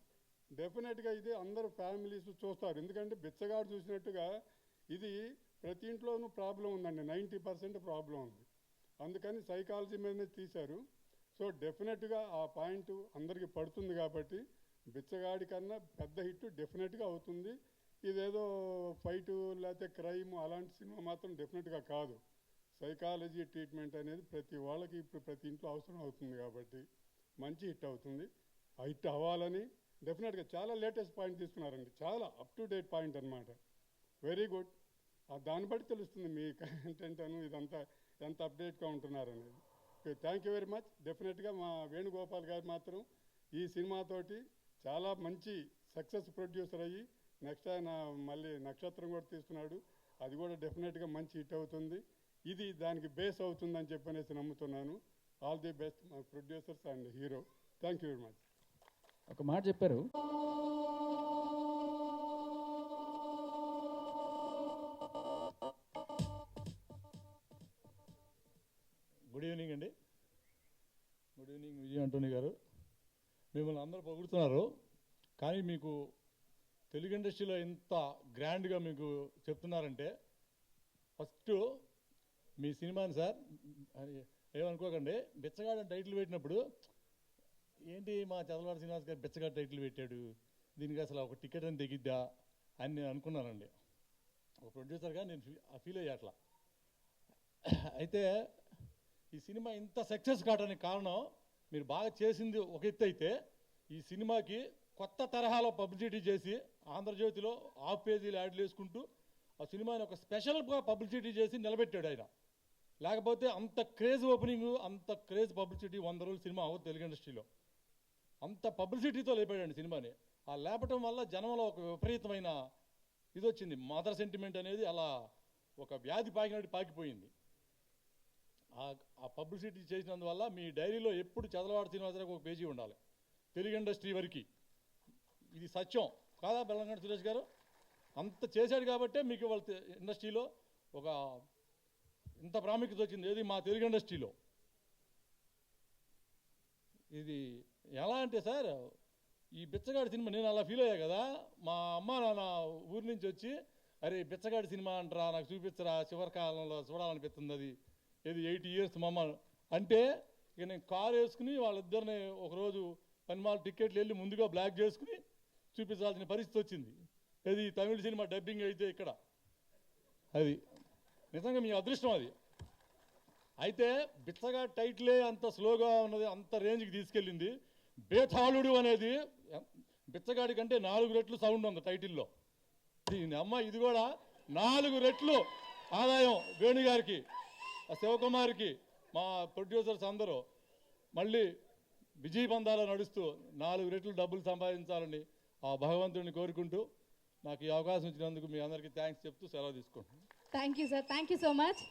డెఫినెట్గా ఇది అందరూ ఫ్యామిలీస్ చూస్తారు. ఎందుకంటే బిచ్చగాడు చూసినట్టుగా ఇది ప్రతి ఇంట్లోనూ ప్రాబ్లం ఉందండి, 90% ప్రాబ్లం ఉంది. అందుకని సైకాలజీ మీదనే తీశారు. సో డెఫినెట్గా ఆ పాయింట్ అందరికీ పడుతుంది కాబట్టి బిచ్చగాడి కన్నా పెద్ద హిట్ డెఫినెట్గా అవుతుంది. ఇదేదో ఫైటు లేకపోతే క్రైమ్ అలాంటి సినిమా మాత్రం డెఫినెట్గా కాదు. సైకాలజీ ట్రీట్మెంట్ అనేది ప్రతి వాళ్ళకి ఇప్పుడు ప్రతి ఇంట్లో అవసరం అవుతుంది కాబట్టి మంచి హిట్ అవుతుంది. ఆ హిట్ అవ్వాలని డెఫినెట్గా చాలా లేటెస్ట్ పాయింట్ తీసుకున్నారండి, చాలా అప్ టు డేట్ పాయింట్ అనమాట. Very good. దాన్ని బట్టి తెలుస్తుంది మీ కంటెంట్ అను ఇదంతా ఎంత అప్డేట్గా ఉంటున్నారనేది. Thank you very much. డెఫినెట్గా మా వేణుగోపాల్ గారు మాత్రం ఈ సినిమాతోటి చాలా మంచి సక్సెస్ ప్రొడ్యూసర్ అయ్యి నెక్స్ట్ ఆయన మళ్ళీ నక్షత్రం కూడా తీసుకున్నాడు, అది కూడా డెఫినెట్గా మంచి హిట్ అవుతుంది. ఇది దానికి బేస్ అవుతుందని చెప్పనేసి నమ్ముతున్నాను. All the best my producers and hero. Thank you very much. ఒక మాట చెప్పారు, గుడ్ ఈవినింగ్ అండి. గుడ్ ఈవినింగ్ విజయ్ ఆంటోనీ గారు. మిమ్మల్ని అందరూ పొగుడుతున్నారు, కానీ మీకు తెలుగు ఇండస్ట్రీలో ఇంత గ్రాండ్గా మీకు చెప్తున్నారంటే ఫస్ట్ మీ సినిమాని సార్ ఏమనుకోకండి, బిచ్చగాడు టైటిల్ పెట్టినప్పుడు ఏంటి మా చదలవాడ శ్రీనివాస్ గారు బిచ్చగాడు టైటిల్ పెట్టాడు, దీనికి అసలు ఒక టికెట్ అని తెగిద్దా అని నేను అనుకున్నానండి. ఒక ప్రొడ్యూసర్గా నేను ఫీల్ అయ్యా అట్లా. అయితే ఈ సినిమా ఇంత సక్సెస్ కావడానికి కారణం మీరు బాగా చేసింది ఒక ఎత్తు అయితే, ఈ సినిమాకి కొత్త తరహాలో పబ్లిసిటీ చేసి ఆంధ్రజ్యోతిలో హాఫ్ పేజీలు యాడ్లు వేసుకుంటూ ఆ సినిమాని ఒక స్పెషల్గా పబ్లిసిటీ చేసి నిలబెట్టాడు ఆయన. లేకపోతే అంత క్రేజ్ ఓపెనింగ్, అంత క్రేజ్ పబ్లిసిటీ 100 రోజుల సినిమా అవ్వదు తెలుగు ఇండస్ట్రీలో. అంత పబ్లిసిటీతో లేపాడండి సినిమాని. ఆ లేపటం వల్ల జనంలో ఒక విపరీతమైన ఇది వచ్చింది, మదర్ సెంటిమెంట్ అనేది అలా ఒక వ్యాధి పాకినట్టు పాకిపోయింది. ఆ పబ్లిసిటీ చేసినందువల్ల మీ డైరీలో ఎప్పుడు చదలవాడ శ్రీనివాసరావు ఒక పేజీ ఉండాలి తెలుగు ఇండస్ట్రీ వరకు. ఇది సత్యం కాదా బెల్లంగడ్డ సురేష్ గారు? అంత చేశాడు కాబట్టే మీకు వాళ్ళ ఇండస్ట్రీలో ఒక ఇంత ప్రాముఖ్యత వచ్చింది. ఏది మా తెలుగు ఇండస్ట్రీలో. ఇది ఎలా అంటే సార్, ఈ బిచ్చగాడి సినిమా నేను అలా ఫీల్ అయ్యా కదా. మా అమ్మ నాన్న ఊరి నుంచి వచ్చి అరే బిచ్చగాడి సినిమా అంటారా, నాకు చూపించరా, చివరి కాలంలో చూడాలనిపిస్తుంది అది. ఇది 80 years మా అమ్మ అంటే, ఇక నేను కారు వేసుకుని వాళ్ళిద్దరిని ఒకరోజు పనిమాల టికెట్లు వెళ్ళి ముందుగా బ్లాక్ చేసుకుని చూపించాల్సిన పరిస్థితి వచ్చింది. ఇది తమిళ సినిమా డబ్బింగ్ అయితే ఇక్కడ. అది నిజంగా మీ అదృష్టం అది. అయితే బిచ్చగా టైటిలే అంత స్లోగా ఉన్నది, అంత రేంజ్కి తీసుకెళ్ళింది. బేతాళుడు అనేది బిచ్చగాడి కంటే 4 రెట్లు సౌండ్ ఉంది టైటిల్లో. దీని అమ్మ ఇది కూడా 4 రెట్లు ఆదాయం వేణుగారికి, శివకుమార్కి, మా ప్రొడ్యూసర్స్ అందరూ మళ్ళీ విజయ బంధాలు నడుస్తూ 4 రెట్లు డబ్బులు సంపాదించాలని ఆ భగవంతుడిని కోరుకుంటూ నాకు ఈ అవకాశం ఇచ్చినందుకు మీ అందరికీ థ్యాంక్స్ చెప్తూ సెలవు తీసుకుంటున్నాను. Thank you sir, thank you so much.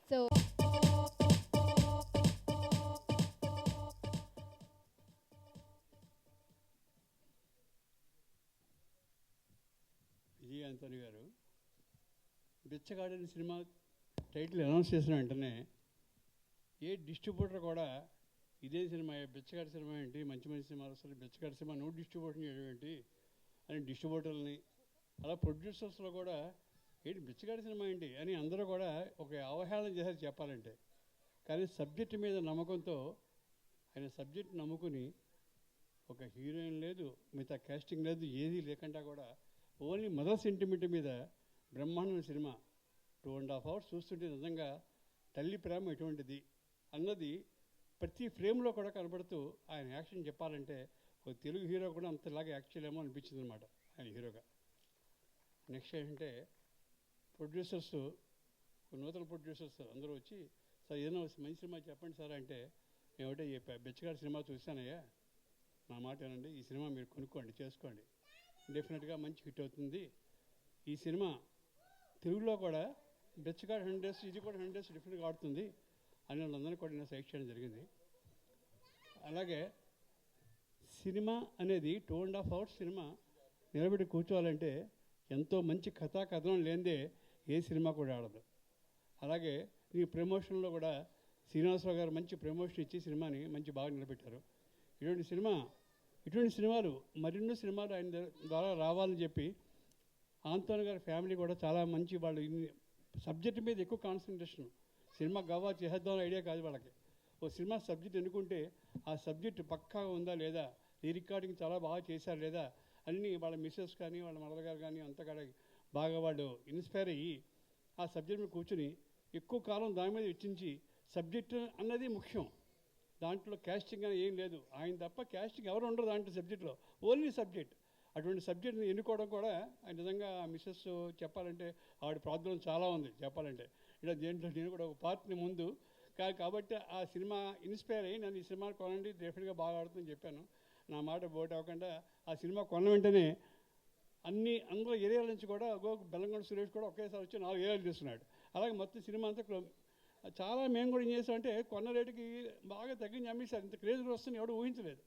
So Vijay Antony garu బిచ్చగాడని సినిమా టైటిల్ అనౌన్స్ చేసిన వెంటనే ఏ డిస్ట్రిబ్యూటర్ కూడా ఇదే సినిమా బిచ్చగాడి సినిమా ఏంటి, మంచి మంచి సినిమాలు వస్తుంది, బిచ్చగాడి సినిమా నువ్వు డిస్ట్రిబ్యూషన్ చేయడం ఏంటి అని డిస్ట్రిబ్యూటర్ని, అలా ప్రొడ్యూసర్స్లో కూడా ఏంటి బిచ్చగాడి సినిమా ఏంటి అని అందరూ కూడా ఒక అవహేళన చేశారు చెప్పాలంటే. కానీ సబ్జెక్ట్ మీద నమ్మకంతో ఆయన సబ్జెక్ట్ నమ్ముకుని ఒక హీరోయిన్ లేదు, మిగతా కాస్టింగ్ లేదు, ఏది లేకుండా కూడా ఓన్లీ మదర్ సెంటిమెంట్ మీద బ్రహ్మాండమైన సినిమా 2.5 hours చూస్తుంటే నిజంగా తల్లి ప్రేమ ఎటువంటిది అన్నది ప్రతి ఫ్రేమ్లో కూడా కనబడుతూ ఆయన యాక్షన్ చెప్పాలంటే ఒక తెలుగు హీరో కూడా అంతలాగా యాక్ట్ చేయలేమో అనిపించింది అనమాట ఆయన హీరోగా. నెక్స్ట్ ఏంటంటే ప్రొడ్యూసర్స్ నూతన ప్రొడ్యూసర్స్ అందరూ వచ్చి సార్ ఏదైనా మంచి సినిమా చెప్పండి సార్ అంటే నేను ఒకటే చెప్పా, బిచ్చగాడి సినిమా చూశానయ్యా, నా మాట ఏనండి, ఈ సినిమా మీరు కొనుక్కోండి, చేసుకోండి, డెఫినెట్గా మంచి హిట్ అవుతుంది. ఈ సినిమా తెలుగులో కూడా బిచ్చగాడు 100 days, ఇది కూడా 100 days డెఫినెట్గా ఆడుతుంది అని వాళ్ళందరినీ కూడా నేను సజెస్ట్ చేయడం జరిగింది. అలాగే సినిమా అనేది 2.5 hours సినిమా నిలబెట్టి కూర్చోవాలంటే ఎంతో మంచి కథనం లేనిదే ఏ సినిమా కూడా ఆడదు. అలాగే ఈ ప్రమోషన్లో కూడా శ్రీనివాసరావు గారు మంచి ప్రమోషన్ ఇచ్చి సినిమాని మంచి బాగా నిలబెట్టారు. ఇటువంటి సినిమాలు మరెన్నో సినిమాలు ఆయన ద్వారా రావాలని చెప్పి ఆంటోని గారి ఫ్యామిలీ కూడా చాలా మంచి, వాళ్ళు సబ్జెక్ట్ మీద ఎక్కువ కాన్సన్ట్రేషన్, సినిమా గవా చేద్దాం ఐడియా కాదు వాళ్ళకి. ఓ సినిమా సబ్జెక్ట్ ఎన్నుకుంటే ఆ సబ్జెక్ట్ పక్కాగా ఉందా లేదా, ఈ రికార్డింగ్ చాలా బాగా చేశారు లేదా అన్నీ వాళ్ళ మిస్సెస్ కానీ వాళ్ళ మదర్ కానీ అంతా కూడా బాగా వాళ్ళు ఇన్స్పైర్ అయ్యి ఆ సబ్జెక్ట్ మీద కూర్చుని ఎక్కువ కాలం దాని మీద వెచ్చించి, సబ్జెక్ట్ అన్నది ముఖ్యం, దాంట్లో క్యాస్టింగ్ అని ఏం లేదు, ఆయన తప్ప క్యాస్టింగ్ ఎవరు ఉండరు దాంట్లో సబ్జెక్ట్లో, ఓన్లీ సబ్జెక్ట్. అటువంటి సబ్జెక్ట్ని ఎన్నుకోవడం కూడా నిజంగా మిస్సెస్ చెప్పాలంటే ఆవిడ ప్రాబ్లం చాలా ఉంది చెప్పాలంటే. ఇలా దేంట్లో నేను కూడా ఒక పార్ట్ని ముందు కాబట్టి ఆ సినిమా ఇన్స్పైర్ అయ్యి నన్ను ఈ సినిమా కొనండి డెఫినెట్గా బాగా ఆడుతుందని చెప్పాను. నా మాట బోట్ అవ్వకుండా ఆ సినిమా కొన్న వెంటనే అందరూ ఏరియాల నుంచి కూడా బెల్లంకొండ సురేష్ కూడా ఒకేసారి వచ్చి 4 ఏరియాలు తీస్తున్నాడు. అలాగే మొత్తం సినిమా అంతా చాలా మేము కూడా ఏం చేస్తామంటే కొన్న రేటుకి బాగా తగ్గించి అమ్మేశారు. ఇంత క్రేజ్ వస్తుంది ఎవడు ఊహించలేదు.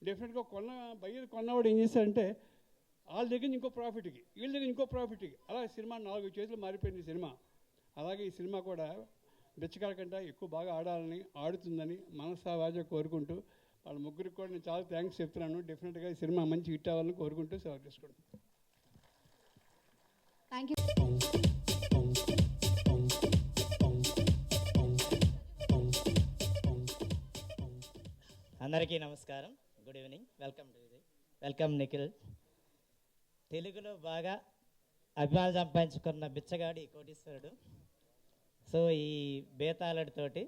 డెఫినెట్గా కొన్నవాడు ఏం చేశారంటే వాళ్ళ దగ్గర ఇంకో ప్రాఫిట్కి, వీళ్ళ దగ్గర ఇంకో ప్రాఫిట్కి, అలాగే సినిమా 4 చేతులు మారిపోయింది సినిమా. అలాగే ఈ సినిమా కూడా బిచ్చగాడి కంటే ఎక్కువ బాగా ఆడాలని, ఆడుతుందని మనసావాజ కోరుకుంటూ వాళ్ళ ముగ్గురికి కూడా నేను చాలా థ్యాంక్స్ చెప్తున్నాను. డెఫినెట్గా ఈ సినిమా మంచి హిట్ అవ్వాలని కోరుకుంటూ సెలవు తీసుకుంటాను. Thank you. అందరికీ నమస్కారం, గుడ్ ఈవినింగ్, వెల్కమ్ నిఖిల్. తెలుగులో బాగా అభిమానులు సంపాదించుకున్న బిచ్చగాడి కోటీశ్వరుడు. సో ఈ బేతాళుడితోటి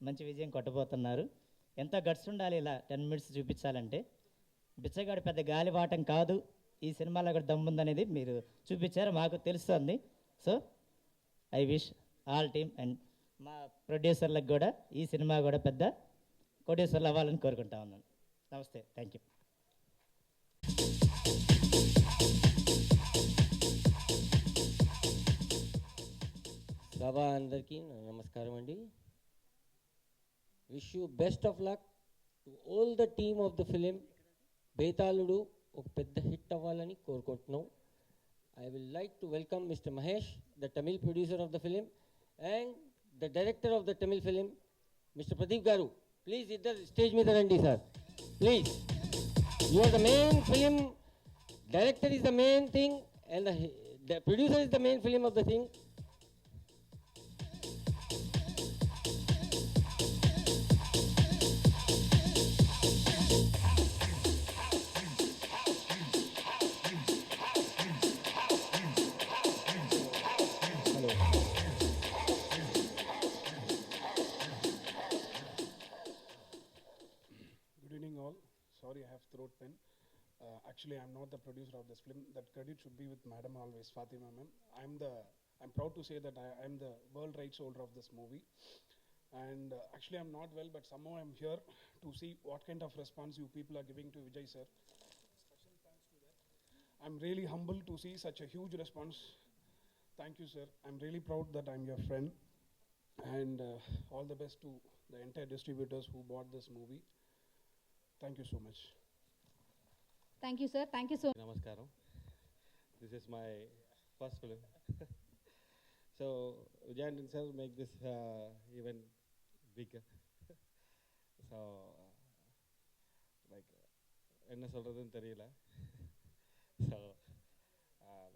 మంచి విజయం కొట్టబోతున్నారు. ఎంతో గట్స్ ఉండాలి ఇలా 10 minutes చూపించాలంటే. బిచ్చగాడు పెద్ద గాలివాటం కాదు, ఈ సినిమాలో కూడా దమ్ముందనేది మీరు చూపించారు, మాకు తెలుస్తుంది. So I wish all team and మా ప్రొడ్యూసర్లకు కూడా ఈ సినిమా కూడా పెద్ద కోటీశ్వర్లు అవ్వాలని కోరుకుంటా ఉన్నాను. నమస్తే, థ్యాంక్ యూ. సభ అందరికీ నమస్కారం అండి. Wish you best of luck to all the team of the film. Bethaludu ఒక పెద్ద హిట్ అవ్వాలని కోరుకుంటున్నాం. I will like to welcome mister Mahesh, the Tamil producer of the film, and the director of the Tamil film mister Pradeep గారు. ప్లీజ్ ఇద్దరు స్టేజ్ మీద రండి sir, please. You are the main film, director is the main thing and the producer is the main film of the thing. Sorry, I have throat pain. Actually, I'm not the producer of this film. That credit should be with Madam always, Fatima ma'am. I'm proud to say that I'm the world rights holder of this movie. And actually, I'm not well, but somehow I'm here to see what kind of response you people are giving to Vijay sir. Special thanks to that. I'm really humbled to see such a huge response. Thank you, sir. I'm really proud that I'm your friend. And all the best to the entire distributors who bought this movie. Thank you so much. Thank you, sir. Thank you so much. Namaskaram. This is my first film. So, Vijay sir make this even bigger. So, like, enna solradhunu theriyala. So,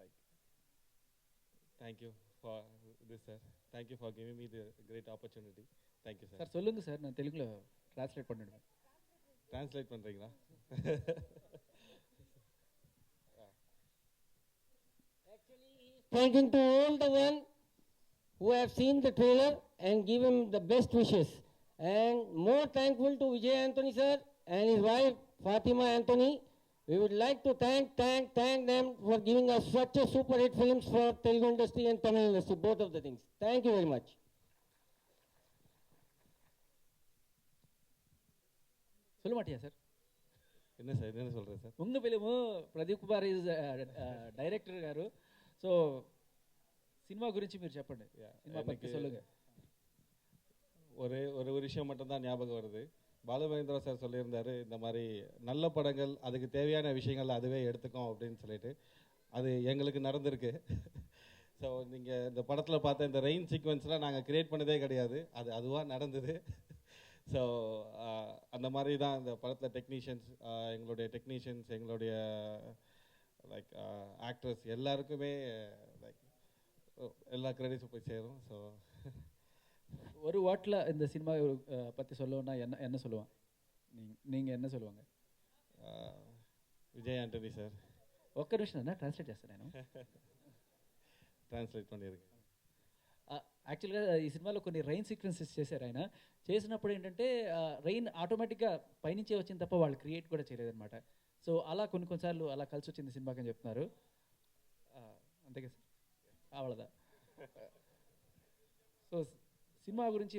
like, thank you for this, sir. Thank you for giving me the great opportunity. Thank you, sir. Sir, solunga sir, நான் தெலுங்குல translate பண்ணிடுவேன். Translate பண்றீங்களா? Thanking to all the one who have seen the trailer and give him the best wishes. And more thankful to Vijay Anthony sir and his wife Fatima Anthony We would like to thank them for giving us such a super hit films for Telugu industry and Tamil industry, both of the things. Thank you very much. சொல்ல மாட்டியா சார்? என்ன சார் என்ன சொல்கிறேன் சார்? உங்கள் ஃபிலிமு பிரదీప్ కుమార్ ఈజ్ డైరెక్టర్ గారు. సో సినిమా గురించి మీరు చెప్పండి, సినిమా పற்றி சொல்லுங்க. ஒரு விஷயம் மட்டும்தான் ஞாபகம் வருது. பாலுமகேந்திரா சார் சொல்லியிருந்தார், இந்த மாதிரி நல்ல படங்கள் அதுக்கு தேவையான விஷயங்கள் அதுவே எடுத்துக்கும் அப்படின்னு சொல்லிட்டு. அது எங்களுக்கு நடந்திருக்கு. ஸோ நீங்கள் இந்த படத்தில் பார்த்த இந்த ரெயின் சீக்வன்ஸ்லாம் நாங்கள் க்ரியேட் பண்ணதே கிடையாது, அது அதுவாக நடந்தது. ஸோ அந்த மாதிரி தான் இந்த படத்தில் எங்களுடைய டெக்னீஷியன்ஸ், எங்களுடைய லைக் ஆக்டர்ஸ் எல்லாருக்குமே லைக் எல்லா கிரெடிட்ஸும் போய் சேரும். ஸோ ஒரு வாட்டில் இந்த சினிமா பற்றி சொல்லணும்னா என்ன சொல்லுவாங்க? நீங்கள் என்ன சொல்லுவாங்க? విజయ్ ఆంటనీ సార్. ఒక్క నిమిషం అన్న, ట్రాన్స్లేట్ చేస్తాను నేను. ట్రాన్స్లేట్ பண்ணியிருக்கேன். యాక్చువల్గా ఈ సినిమాలో కొన్ని రైన్ సీక్వెన్సెస్ చేశారు ఆయన. చేసినప్పుడు ఏంటంటే రైన్ ఆటోమేటిక్గా పైనుంచే వచ్చింది తప్ప వాళ్ళు క్రియేట్ కూడా చేయలేదన్నమాట. సో అలా కొన్నిసార్లు అలా కలిసి వచ్చింది సినిమాకి అని చెప్తున్నారు. అంతేగా సార్? అవలదా. సో సినిమా గురించి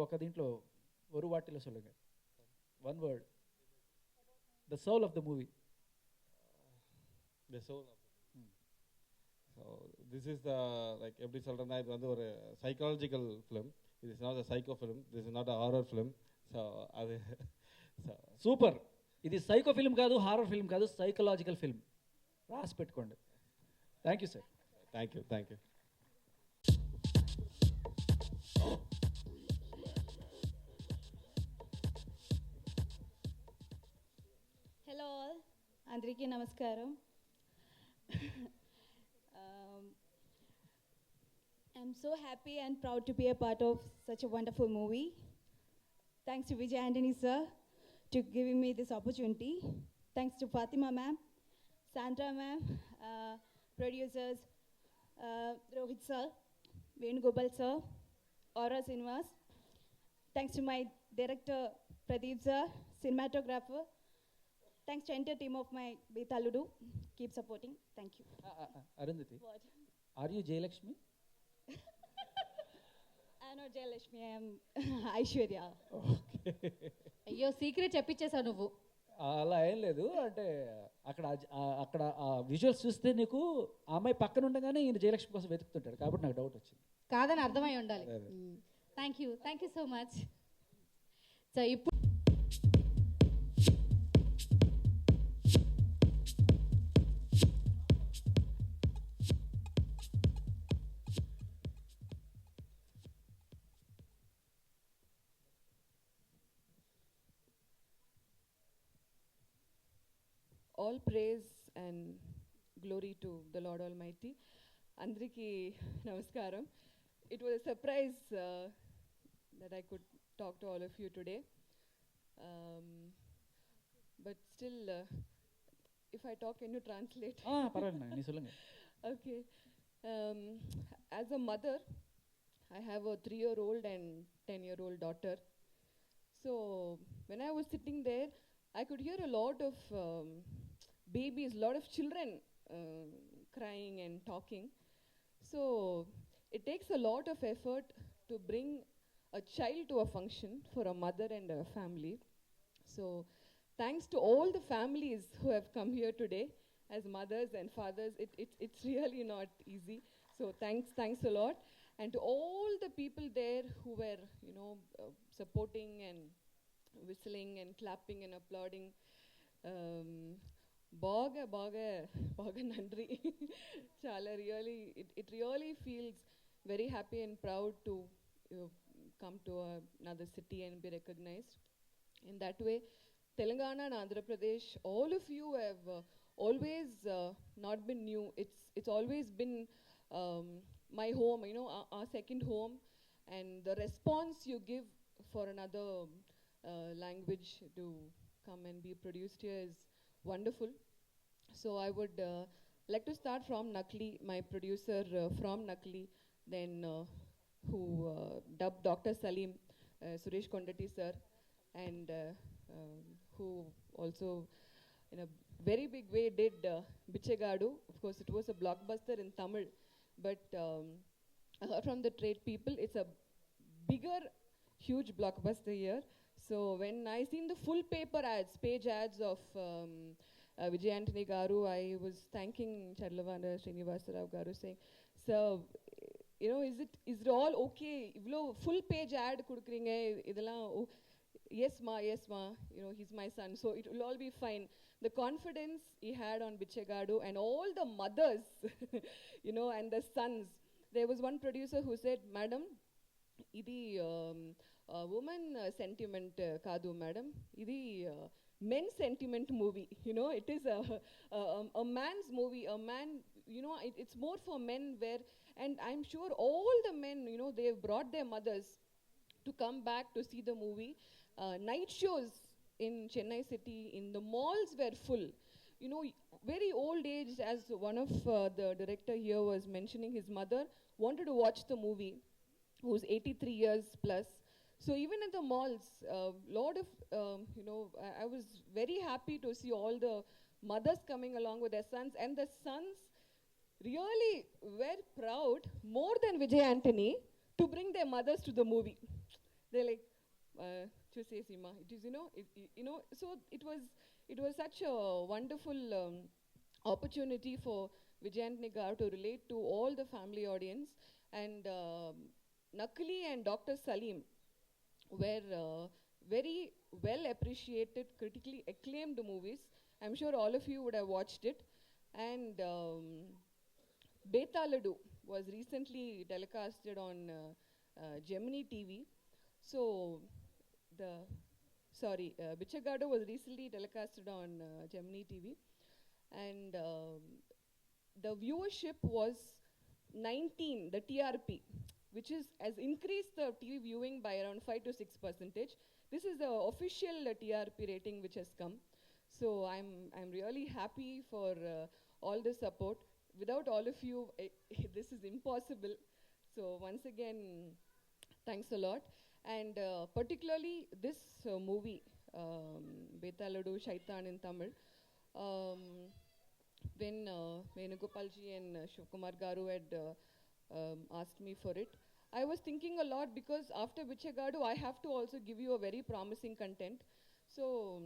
ఒక దీంట్లో ஒரு వాటిలో சொல்லுங்க. One word, the soul of the movie. The soul of so this is the like எப்படி சொல்கிறேன்னா, இது வந்து ஒரு சைக்காலஜிக்கல் ஃபிலிம். இது is not a psycho film, this is not a horror film. So அது సూపర్. ఇది సైకో ఫిల్మ్ కాదు, హారర్ ఫిల్మ్ కాదు, సైకలాజికల్ ఫిల్మ్. రాసి పెట్టుకోండి. Thank you sir. Thank you, thank you. Hello all, అందరికీ నమస్కారం. I'm so happy and proud to be a part of such a wonderful movie. Thanks to Vijay Antony sir to giving me this opportunity. Thanks to Fatima ma'am, Sandra ma'am, producers, Rohit sir, Venugopal sir, Aura Cinemas. Thanks to my director Pradeep sir, cinematographer. Thanks to entire team of my Betaludu. Keep supporting. Thank you. Arundhati, What? Are you Jayalakshmi? I'm not Jayalakshmi, I am Aishwarya. అయ్యో, సీక్రెట్ చెప్పించేసావు నువ్వు. అలా ఏం లేదు, అంటే అక్కడ ఆ విజువల్స్ చూస్తే నీకు ఆ అమ్మాయి పక్కన ఉండగానే ఈయన జయలక్ష్మి కోసం వెతుకుతుంటాడు, కాబట్టి నాకు డౌట్ వచ్చింది. కాదని అర్థమై ఉండాలి. Thank you so much. So ఇప్పుడు all praise and glory to the Lord Almighty. Andriki namaskaram. It was a surprise that I could talk to all of you today. But still, if I talk, can you translate? పర్వాలేదు, నీ சொல்லுங்க. Okay. As a mother, I have a 3-year-old and 10-year-old daughter. So when I was sitting there, I could hear a lot of babies, a lot of children crying and talking. So it takes a lot of effort to bring a child to a function for a mother and a family. So thanks to all the families who have come here today as mothers and fathers. It's really not easy. So thanks a lot. And to all the people there who were, supporting and whistling and clapping and applauding. Baga nandri. Chala really, it really feels very happy and proud to come to another city and be recognized. In that way, Telangana and Andhra Pradesh, all of you have always not been new. It's always been my home, our second home, and the response you give for another language to come and be produced here is wonderful. So I would like to start from Nakli, my producer from Nakli, then who dubbed Dr. Salim, Suresh Kondati sir, and who also very big way did Bichegadu. Of course, it was a blockbuster in Tamil, but I heard from the trade people, it's a bigger, huge blockbuster here. So when I seen the full paper ads, page ads of Vijay Antony Garu, I was thanking Charlavana Srinivasa Rao Garu, saying, "Sir, you know, is it all okay? Ivlo full page ad kudukringa idella." Yes ma, you know, he's my son, so it will all be fine. The confidence he had on Bichegadu and all the mothers, you know, and the sons. There was one producer who said, "Madam, idi woman sentiment kadu, madam. Idi men's sentiment movie. You know, it is a man's movie. A man, you know, it's more for men where, and I'm sure all the men, you know, they've brought their mothers to come back to see the movie. Night shows in Chennai city, in the malls were full. You know, very old age, as one of the director here was mentioning, his mother wanted to watch the movie, who's 83 years plus. So even in the malls, lot of, you know, I was very happy to see all the mothers coming along with their sons, and the sons really were proud, more than Vijay Antony, to bring their mothers to the movie. They're like, Chuse Sima, it is, you know, so it was such a wonderful opportunity for Vijay Antony Garu to relate to all the family audience. And Nakali and Dr. Salim were very well appreciated, critically acclaimed movies. I'm sure all of you would have watched it. And Betaladu was recently telecasted on Gemini TV. So Bichegadu was recently telecasted on Gemini TV, and the viewership was 19, the TRP, which has increased the TV viewing by around 5 to 6%. This is the official TRP rating which has come. So I'm really happy for all the support. Without all of you, this is impossible. So once again, thanks a lot. And particularly this movie, Betaladu Shaitan in Tamil, when Venugopalji and Shivkumar Garu had asked me for it, I was thinking a lot, because after Bichegadu, I have to also give you a very promising content. So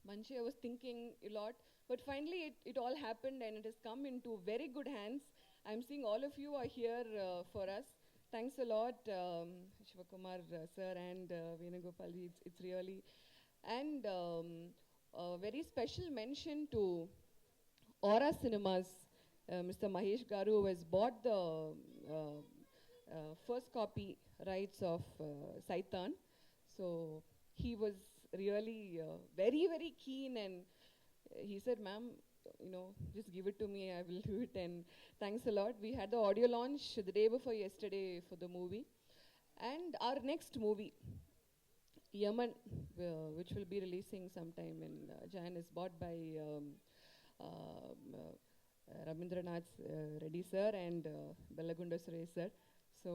Manchi, I was thinking a lot, but finally it all happened and it has come into very good hands. I'm seeing all of you are here for us. Thanks a lot, Shivakumar sir and Venugopalji. It's really, and a very special mention to Aura Cinemas, Mr. Mahesh Garu, who has bought the first copy rights of Saitan. So he was really very, very keen, and he said, "Ma'am, you know, just give it to me, I will do it." And thanks a lot. We had the audio launch the day before yesterday for the movie. And our next movie, Yaman, which will be releasing sometime in Jan, is bought by Rabindranath Reddy sir and Bellagunda Suresh sir. So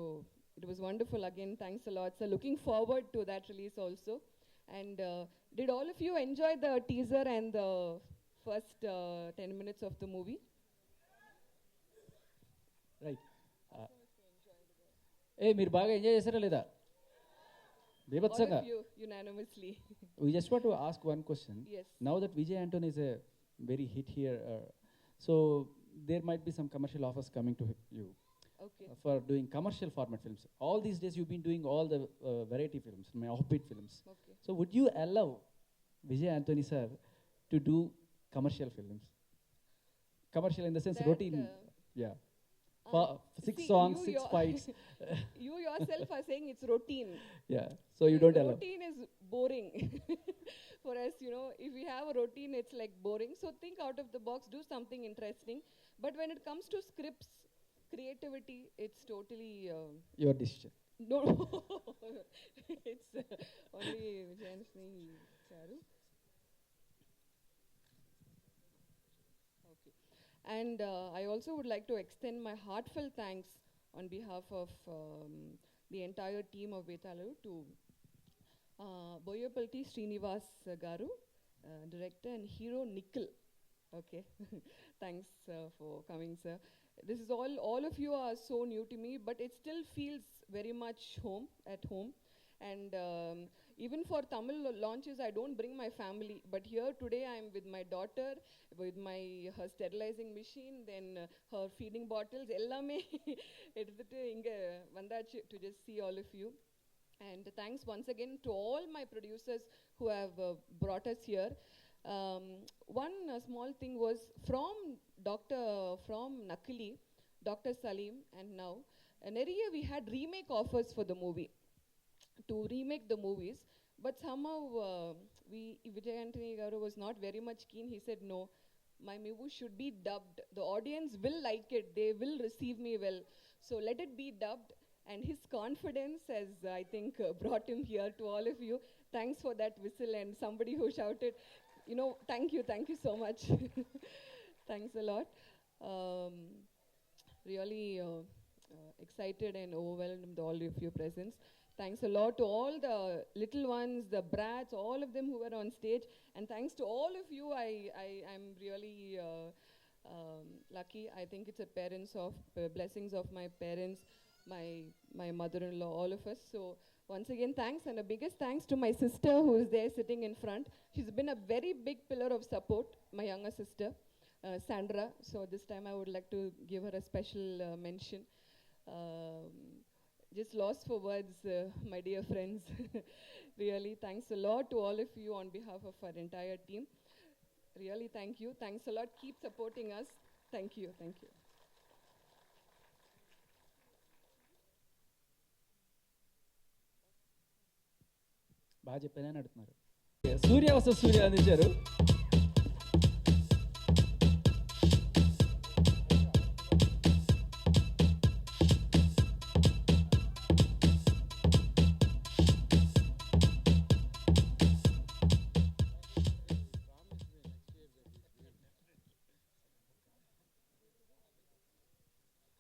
it was wonderful. Again, thanks a lot, sir. Looking forward to that release also. And did all of you enjoy the teaser and the first 10 minutes of the movie? Right మీరు బాగా ఎంజాయ్ చేశారా లేదా? బీభత్సంగా. All of you unanimously. We just want to ask one question. Yes. Now that Vijay Antony is a very hit here, so there might be some commercial offers coming to you. Okay. For doing commercial format films. All these days you've been doing all the variety films, my offbeat films. Okay. So would you allow Vijay Antony sir to do commercial films? Commercial in the sense That, routine. Yeah. For 6 songs, 6 fights. You yourself are saying it's routine. Yeah. So you don't allow. Routine is boring. For us, you know, if we have a routine, it's like boring. So think out of the box, do something interesting. But when it comes to scripts, creativity, it's totally Your decision. no. It's only Vijay Antony Garu. Okay. And I also would like to extend my heartfelt thanks on behalf of the entire team of Betalaru to Boyapalti Srinivas Garu, director and hero Nikhil. Okay, thanks for coming, sir. This is all of you are so new to me, but it still feels very much at home. And even for Tamil launches, I don't bring my family, but here today I'm with my daughter, with her sterilizing machine, then her feeding bottles. Ellame edutittu inga vandachu to just see all of you. And thanks once again to all my producers who have brought us here. One small thing was from Nakali, Dr. Salim, and now Neriya we had remake offers for the movie, to remake the movies, but somehow Vijay Antony garu was not very much keen. He said, no, my movie should be dubbed. The audience will like it. They will receive me well. So let it be dubbed. And his confidence has, I think, brought him here to all of you. Thanks for that whistle and somebody who shouted. Thank you so much. Thanks a lot. Really excited and overwhelmed with all of your presence. Thanks a lot to all the little ones, the brats, all of them who were on stage. And thanks to all of you. I'm really lucky. I think it's a blessings of my parents, my mother-in-law, all of us. So once again, thanks, and a biggest thanks to my sister who is there sitting in front. She's been a very big pillar of support, my younger sister, Sandra. So this time I would like to give her a special mention. Just lost for words, my dear friends. Really, thanks a lot to all of you on behalf of our entire team. Really, thank you. Thanks a lot. Keep supporting us. Thank you. Thank you. బాగా చెప్పానని అడుగుతున్నారు. సూర్య వర్సెస్ సూర్య అందించారు.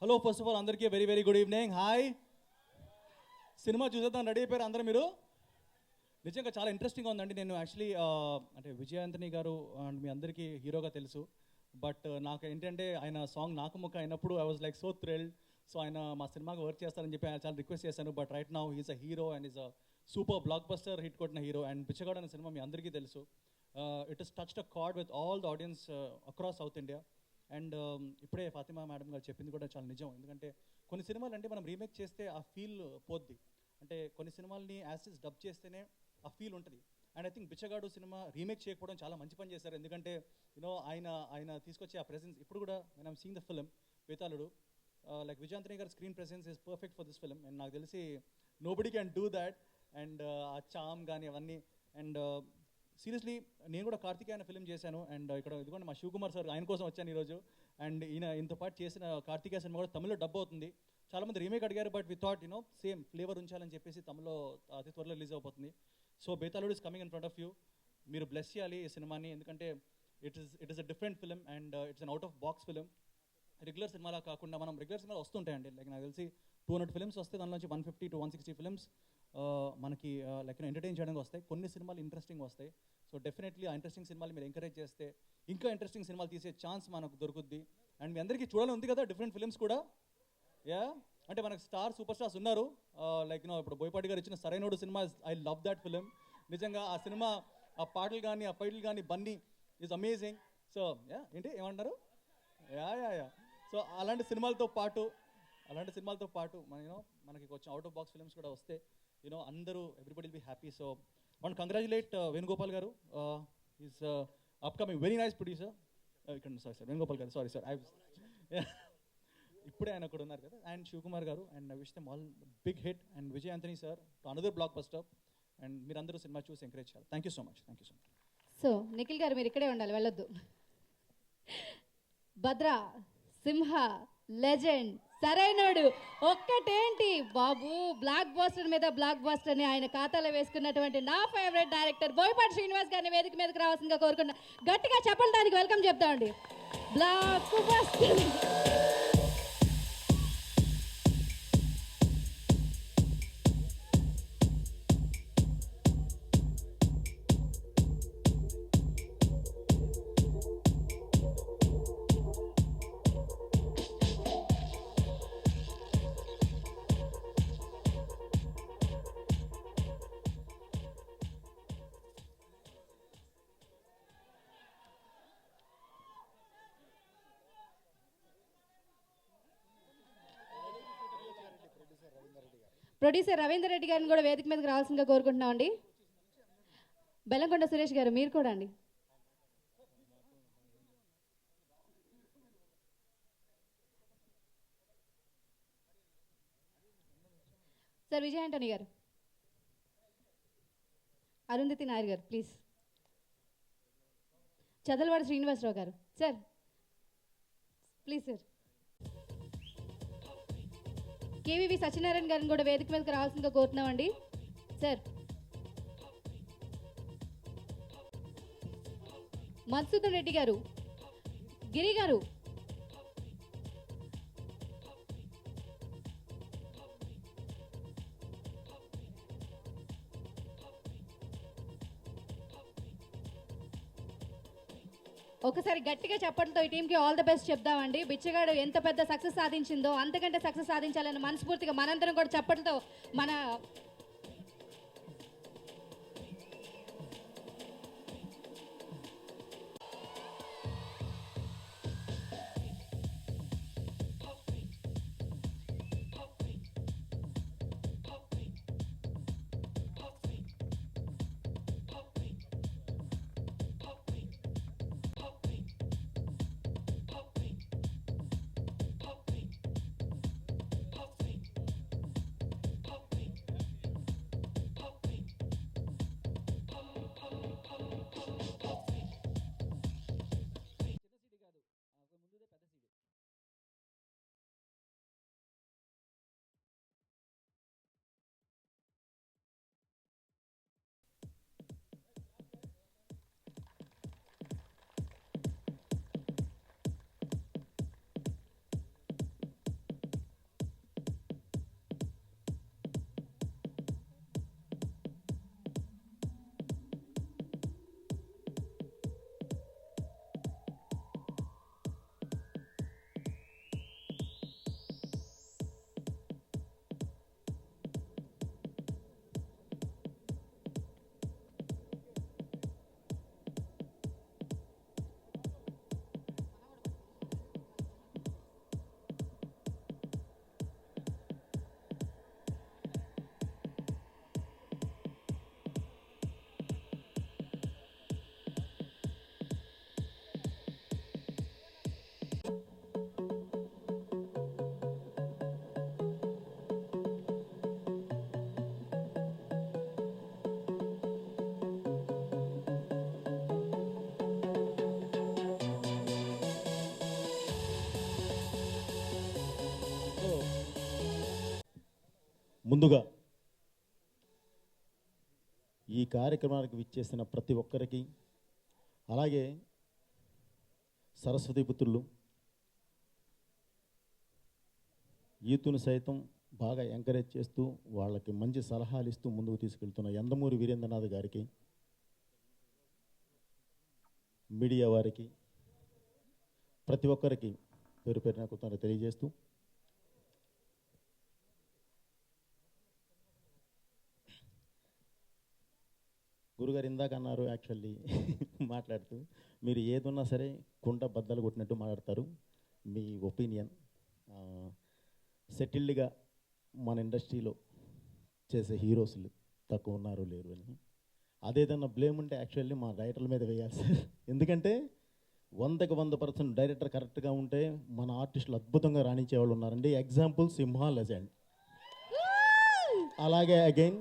హలో, ఫస్ట్ ఆఫ్ ఆల్ అందరికీ very very good evening. Hi, cinema చూసేద్దాం రెడీ అయిపోయారు అందరూ మీరు? నిజంగా చాలా ఇంట్రెస్టింగ్గా ఉందండి. నేను యాక్చువల్లీ అంటే విజయ్ ఆంటనీ గారు అండ్ మీ అందరికీ హీరోగా తెలుసు, బట్ నాకు ఏంటంటే ఆయన సాంగ్ నాకు ముక్క అయినప్పుడు I was like so thrilled. So ఆయన మా సినిమాకి వర్క్ చేస్తారని చెప్పి ఆయన చాలా రిక్వెస్ట్ చేశాను. But right now he's a hero and is a super block buster hit కొట్టిన హీరో. అండ్ బిచ్చగాడు అనే సినిమా మీ అందరికీ తెలుసు. It is touched a card with all the audience across south India. And ఇప్పుడే ఫాతిమా మేడం గారు చెప్పింది కూడా చాలా నిజం. ఎందుకంటే కొన్ని సినిమాలు అంటే మనం రీమేక్ చేస్తే ఆ ఫీల్ పోద్ది. అంటే కొన్ని సినిమాలని యాసిస్ డబ్ చేస్తేనే ఆ ఫీల్ ఉంటుంది. And I think Bichagadu cinema remake చేయకపోవడం చాలా మంచి పని చేశారు. ఎందుకంటే ఆయన తీసుకొచ్చే ఆ ప్రెసెన్స్ ఇప్పుడు కూడా నేను I'm seeing the film Bethaludu, like Vijay Antony గారి screen presence is perfect for this film. And నాకు తెలిసి nobody can do that. And ఆ చామ్ కానీ అవన్నీ. అండ్ సీరియస్లీ నేను కూడా కార్తికేయ అనే ఫిలిం చేశాను. అండ్ ఇక్కడ ఇదిగోండి మా శివకుమార్ సార్, ఆయన కోసం వచ్చాను ఈరోజు. అండ్ ఈయన ఇంతో పాటు చేసిన కార్తికేయ సినిమా కూడా తమిళ్లో డబ్ అవుతుంది. చాలామంది రీమేక్ అడిగారు, but we thought same flavour ఉంచాలని చెప్పేసి తమిళ్లో అతి త్వరలో రిలీజ్ అయిపోతుంది. So Bethaludu is coming in front of you. మీరు బ్లెస్ చేయాలి ఈ సినిమాని, ఎందుకంటే it is a different film and it's an out of box film. Regular సినిమాలా కాకుండా మనం రెగ్యులర్ సినిమాలు వస్తుంటాయండి, లైక్ నాకు తెలిసి 200 ఫిల్మ్స్ వస్తే దానిలోంచి 150 to 160 ఫిల్మ్స్ మనకి లైక్ ఎంటర్టైన్ చేయడానికి వస్తాయి. కొన్ని సినిమాలు ఇంట్రెస్టింగ్ వస్తాయి. సో డెఫినెట్లీ ఆ ఇంట్రెస్టింగ్ సినిమాలు మీరు ఎంకరేజ్ చేస్తే ఇంకా ఇంట్రెస్టింగ్ సినిమాలు తీసే ఛాన్స్ మనకు దొరుకుద్ది. అండ్ మీ అందరికీ చూడాలని ఉంది కదా డిఫరెంట్ ఫిల్మ్స్ కూడా. అంటే మనకు సూపర్ స్టార్స్ ఉన్నారు. లైక్ ఇప్పుడు బోయపాటి గారు ఇచ్చిన Sarrainodu cinema, I love that film. నిజంగా ఆ సినిమా, ఆ పాటలు కానీ ఆ ఫైట్లు కానీ బన్నీ ఈజ్ అమేజింగ్. సో ఏంటి ఏమంటారు? యా. సో అలాంటి సినిమాలతో పాటు మనకి కొంచెం అవుట్ ఆఫ్ బాక్స్ ఫిల్మ్స్ కూడా వస్తే అందరూ everybody will be happy. So one congratulate Venugopal గారు, is upcoming very nice producer. ఇక్కడ సార్ వేణుగోపాల్ గారు, సారీ సార్, ఇప్పుడే ఆయన అక్కడ ఉన్నారు కదా. And Shivakumar garu, and I wish them all big hit. And Vijay Antony sir to another blockbuster. And మీరందరూ సినిమా చూసి ఎంకరేజ్ చేయాలి. Thank you so much. So Nikhil garu మీరు ఇక్కడే ఉండాలి, వెళ్ళొద్దు. భద్ర, సింహ, లెజెండ్, సరైనోడు ఒక్కటేంటి బాబు, బ్లాక్ బాస్టర్ మీద బ్లాక్ బాస్టర్ అని ఆయన ఖాతాలో వేసుకున్నటువంటి నా ఫేవరెట్ డైరెక్టర్ బోయపాటి శ్రీనివాస్ గారిని వేదిక మీదకి రావాల్సిందిగా కోరుకున్నా. గట్టిగా చెప్పండి, దానికి వెల్కమ్ చెప్తామండి. Blockbuster. Producer Ravinder Reddy గారిని కూడా వేదిక మీదకి రావాల్సిందిగా కోరుకుంటున్నామండి. బెల్లంకొండ సురేష్ గారు మీరు కూడా అండి. సార్ విజయ్ ఆంటోనీ గారు, అరుంధతి నాయర్ గారు ప్లీజ్, చదలవాడ శ్రీనివాసరావు గారు sir please sir, KVV Satyanarayana గారిని కూడా వేదిక మీదకి రావాల్సిందిగా కోరుతున్నామండి సార్. మధుసూదన్ రెడ్డి గారు, గిరి గారు, ఒకసారి గట్టిగా చప్పట్లతో ఈ టీంకి ఆల్ ద బెస్ట్ చెప్దామండి. బిచ్చగాడు ఎంత పెద్ద సక్సెస్ సాధించిందో అంతకంటే సక్సెస్ సాధించాలని మనస్ఫూర్తిగా మనందరం కూడా చప్పట్లతో మన ముందుగా ఈ కార్యక్రమానికి విచ్చేసిన ప్రతి ఒక్కరికి, అలాగే సరస్వతి పుత్రులు యూత్ను సైతం బాగా ఎంకరేజ్ చేస్తూ వాళ్ళకి మంచి సలహాలు ఇస్తూ ముందుకు తీసుకెళ్తున్న యందమూరి వీరేంద్రనాథ్ గారికి, మీడియా వారికి, ప్రతి ఒక్కరికి పేరు పేరున కృతజ్ఞతలు తెలియజేస్తూ గురుగారు ఇందాక అన్నారు యాక్చువల్లీ మాట్లాడుతూ, మీరు ఏదున్నా సరే కుండ బద్దలు కొట్టినట్టు మాట్లాడతారు. మీ ఒపీనియన్ సెటిల్డ్గా మన ఇండస్ట్రీలో చేసే హీరోస్లు తక్కువ ఉన్నారు లేరు అని. అదేదన్నా బ్లేమ్ ఉంటే యాక్చువల్లీ మా డైరెక్టర్ల మీద వేయాలి సార్. ఎందుకంటే 100% డైరెక్టర్ కరెక్ట్గా ఉంటే మన ఆర్టిస్టులు అద్భుతంగా రాణించే వాళ్ళు ఉన్నారండి. ఎగ్జాంపుల్ సింహ లెజెండ్, అలాగే అగైన్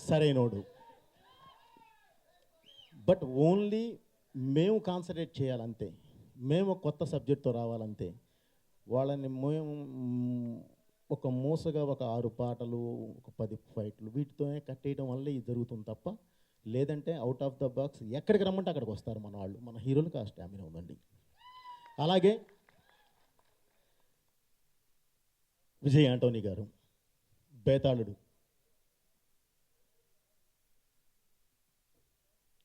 సరైనోడు. బట్ ఓన్లీ మేము కాన్సన్ట్రేట్ చేయాలంతే, మేము కొత్త సబ్జెక్ట్తో రావాలంతే. వాళ్ళని మేము ఒక మోసగా ఒక 6 పాటలు, ఒక 10 ఫైట్లు వీటితోనే కట్టేయడం వల్లే ఇది జరుగుతుంది తప్ప, లేదంటే అవుట్ ఆఫ్ ద బాక్స్ ఎక్కడికి రమ్మంటే అక్కడికి వస్తారు మన వాళ్ళు. మన హీరోలకు ఆ స్టామినా ఉందండి. అలాగే విజయ్ ఆంటోనీ గారు, బేతాళుడు.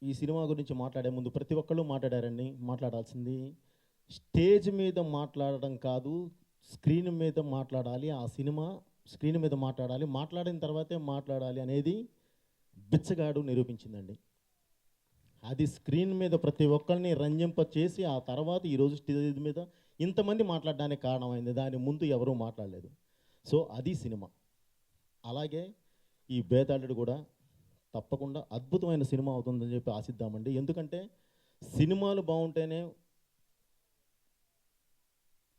ఈ సినిమా గురించి మాట్లాడే ముందు ప్రతి ఒక్కళ్ళు మాట్లాడారండి. మాట్లాడాల్సింది స్టేజ్ మీద మాట్లాడడం కాదు, స్క్రీన్ మీద మాట్లాడాలి. ఆ సినిమా స్క్రీన్ మీద మాట్లాడాలి, మాట్లాడిన తర్వాతే మాట్లాడాలి అనేది బిచ్చగాడు నిరూపించిందండి. అది స్క్రీన్ మీద ప్రతి ఒక్కరిని రంజింప చేసి ఆ తర్వాత ఈరోజు స్టేజ్ మీద ఇంతమంది మాట్లాడడానికి కారణమైంది. దాని ముందు ఎవరూ మాట్లాడలేదు. సో అది సినిమా. అలాగే ఈ బేతాళుడు కూడా తప్పకుండా అద్భుతమైన సినిమా అవుతుందని చెప్పి ఆశిద్దామండి. ఎందుకంటే సినిమాలు బాగుంటేనే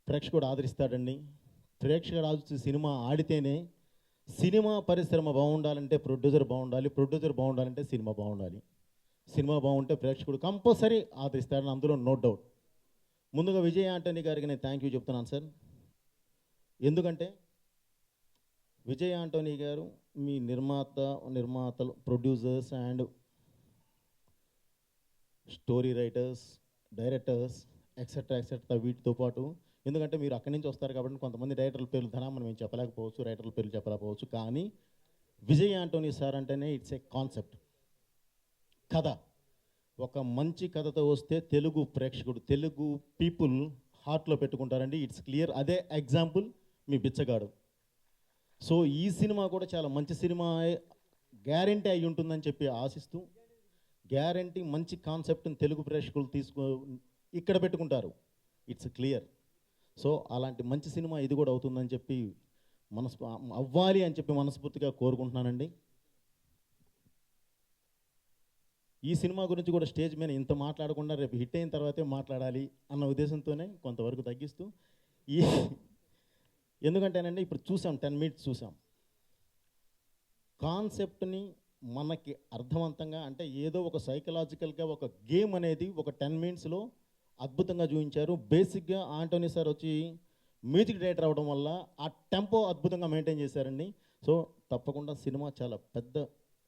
ప్రేక్షకుడు ఆదరిస్తాడండి. ప్రేక్షకుడు ఆదరిస్తే సినిమా ఆడితేనే, సినిమా పరిశ్రమ బాగుండాలంటే ప్రొడ్యూసర్ బాగుండాలి, ప్రొడ్యూసర్ బాగుండాలంటే సినిమా బాగుండాలి. సినిమా బాగుంటే ప్రేక్షకుడు కంపల్సరీ ఆదరిస్తాడని అందులో నో డౌట్. ముందుగా విజయ్ ఆంటనీ గారికి నేను థ్యాంక్ యూ చెప్తున్నాను సార్. ఎందుకంటే విజయ్ ఆంటనీ గారు మీ నిర్మాతలు, producers and story writers, directors etcetera వీటితో పాటు, ఎందుకంటే మీరు అక్కడి నుంచి వస్తారు కాబట్టి కొంతమంది డైరెక్టర్ల పేర్లు మనం మేము చెప్పలేకపోవచ్చు, రైటర్ల పేర్లు చెప్పలేకపోవచ్చు. కానీ విజయ్ ఆంటనీ సార్ అంటేనే ఇట్స్ ఏ కాన్సెప్ట్, కథ. ఒక మంచి కథతో వస్తే తెలుగు ప్రేక్షకుడు, తెలుగు పీపుల్ హార్ట్లో పెట్టుకుంటారండి. It's clear. అదే ఎగ్జాంపుల్ మీ బిచ్చగాడు. సో ఈ సినిమా కూడా చాలా మంచి సినిమా గ్యారంటీ అయి ఉంటుందని చెప్పి ఆశిస్తూ, గ్యారంటీ మంచి కాన్సెప్ట్ని తెలుగు ప్రేక్షకులు ఇక్కడ పెట్టుకుంటారు. It's clear. సో అలాంటి మంచి సినిమా ఇది కూడా అవుతుందని చెప్పి అవ్వాలి అని చెప్పి మనస్ఫూర్తిగా కోరుకుంటున్నానండి. ఈ సినిమా గురించి కూడా స్టేజ్ మీద ఇంత మాట్లాడకుండా రేపు హిట్ అయిన తర్వాతే మాట్లాడాలి అన్న ఉద్దేశంతోనే కొంతవరకు తగ్గిస్తూ ఎందుకంటేనండి ఇప్పుడు చూసాం 10 minutes చూసాం. కాన్సెప్ట్ని మనకి అర్థవంతంగా, అంటే ఏదో ఒక సైకలాజికల్గా ఒక గేమ్ అనేది ఒక 10 minutesలో అద్భుతంగా చూపించారు. బేసిక్గా ఆంటోనీ సార్ వచ్చి మ్యూజిక్ డైరెక్టర్ అవడం వల్ల ఆ టెంపో అద్భుతంగా మెయింటైన్ చేశారండి. సో తప్పకుండా సినిమా చాలా పెద్ద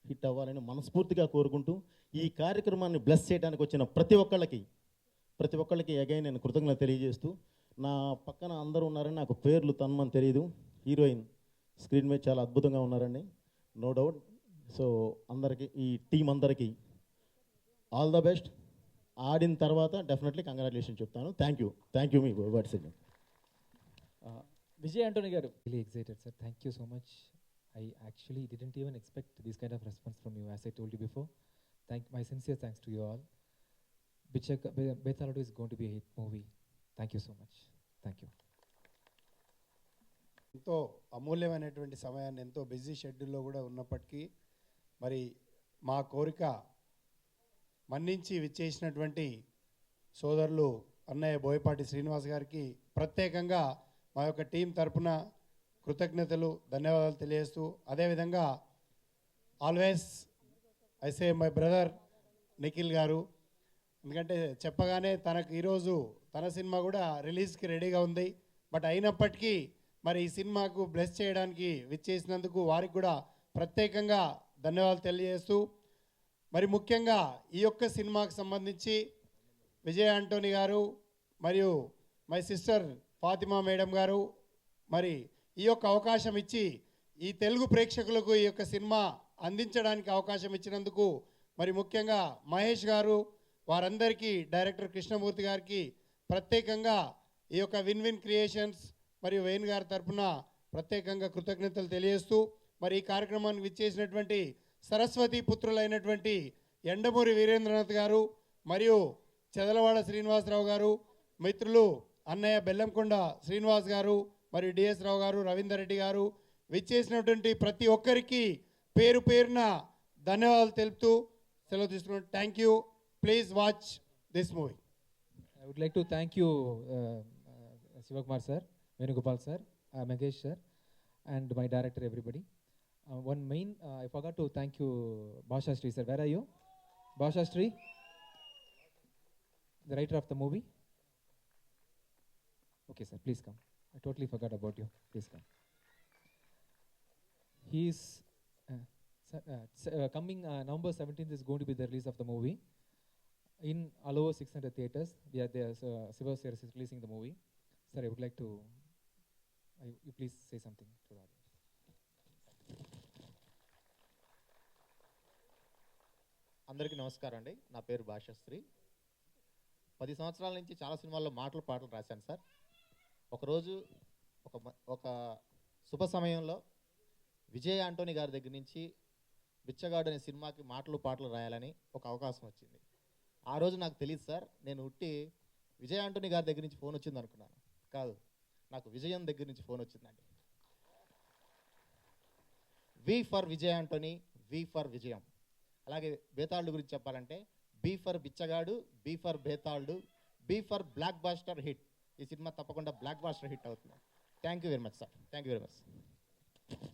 హిట్ అవ్వాలని మనస్ఫూర్తిగా కోరుకుంటూ, ఈ కార్యక్రమాన్ని బ్లెస్ చేయడానికి వచ్చిన ప్రతి ఒక్కళ్ళకి అగైన్ నేను కృతజ్ఞత తెలియజేస్తూ, నా పక్కన అందరూ ఉన్నారని నాకు పేర్లు తన్మని తెలియదు. హీరోయిన్ స్క్రీన్ మీద చాలా అద్భుతంగా ఉన్నారండి, నో డౌట్. సో అందరికీ, ఈ టీం అందరికీ ఆల్ ద బెస్ట్. ఆడిన తర్వాత డెఫినెట్లీ కంగ్రాచులేషన్ చెప్తాను. Thank you me words. Vijay Antony గారు. Really excited, sir. Thank you so much. I actually didn't even expect this kind of response from you, as I told you before. My sincere thanks to you all. Bethaludu is going to be a hit movie. Thank you so much. Thank you. ఎంతో అమూల్యమైనటువంటి సమయాన్ని ఎంతో బిజీ షెడ్యూల్లో కూడా ఉన్నప్పటికీ మరి మా కోరిక మన్నించి విచ్చేసినటువంటి సోదరులు అన్నయ్య బోయపాటి శ్రీనివాస్ గారికి ప్రత్యేకంగా మా యొక్క టీం తరపున కృతజ్ఞతలు, ధన్యవాదాలు తెలియజేస్తూ, అదేవిధంగా always I say my brother Nikhil గారు, ఎందుకంటే చెప్పగానే తనకు ఈరోజు తన సినిమా కూడా రిలీజ్కి రెడీగా ఉంది. బట్ అయినప్పటికీ మరి ఈ సినిమాకు బ్లెస్ చేయడానికి విచ్చేసినందుకు వారికి కూడా ప్రత్యేకంగా ధన్యవాదాలు తెలియజేస్తూ, మరి ముఖ్యంగా ఈ యొక్క సినిమాకు సంబంధించి విజయ్ ఆంటనీ గారు మరియు మై సిస్టర్ ఫాతిమా మేడం గారు మరి ఈ యొక్క అవకాశం ఇచ్చి ఈ తెలుగు ప్రేక్షకులకు ఈ యొక్క సినిమా అందించడానికి అవకాశం ఇచ్చినందుకు, మరి ముఖ్యంగా మహేష్ గారు, వారందరికీ, డైరెక్టర్ కృష్ణమూర్తి గారికి ప్రత్యేకంగా ఈ యొక్క విన్ క్రియేషన్స్ మరియు వేణు గారి తరఫున ప్రత్యేకంగా కృతజ్ఞతలు తెలియజేస్తూ, మరి ఈ కార్యక్రమానికి విచ్చేసినటువంటి సరస్వతి పుత్రులైనటువంటి ఎండమూరి వీరేంద్రనాథ్ గారు మరియు చెదలవాడ శ్రీనివాసరావు గారు, మిత్రులు అన్నయ్య బెల్లంకొండ శ్రీనివాస్ గారు మరియు డిఎస్ రావు గారు, రవీందర్ రెడ్డి గారు, విచ్చేసినటువంటి ప్రతి ఒక్కరికి పేరు పేరున ధన్యవాదాలు తెలుపుతూ సెలవు తీసుకున్నాను. Thank you. Please watch this movie. I would like to thank you, Sivakumar sir, Venugopal sir, Magesh sir, and my director, everybody. I forgot to thank you, Bhasha Sri sir. Where are you? Bhasha Sri, the writer of the movie. Okay sir, please come. I totally forgot about you. Please come. He is coming November 17th is going to be the release of the movie in all over 600 theaters. Siva sir is releasing the movie. Sir, I would like to, you please say something to the audience. అందరికీ నమస్కారం అండి. నా పేరు భాషశ్రీ. 10 సంవత్సరాల నుంచి చాలా సినిమాల్లో పాటలు రాశాను సార్. ఒకరోజు ఒక శుభ సమయంలో విజయ్ ఆంటనీ గారి దగ్గర నుంచి బిచ్చగాడు అనే సినిమాకి పాటలు రాయాలని ఒక అవకాశం వచ్చింది. ఆ రోజు నాకు తెలియదు సార్, నేను ఉట్టి విజయ్ ఆంటనీ గారి దగ్గర నుంచి ఫోన్ వచ్చింది అనుకున్నాను. కాదు, నాకు విజయన్ దగ్గర నుంచి ఫోన్ వచ్చిందండి. V for Vijay Antony, V for విజయం. అలాగే బేతాళుడు గురించి చెప్పాలంటే B for Bichagadu, B for Bethaludu, B for blockbuster hit. ఈ సినిమా తప్పకుండా బ్లాక్ బాస్టర్ హిట్ అవుతుంది. Thank you very much sir. Thank you very much.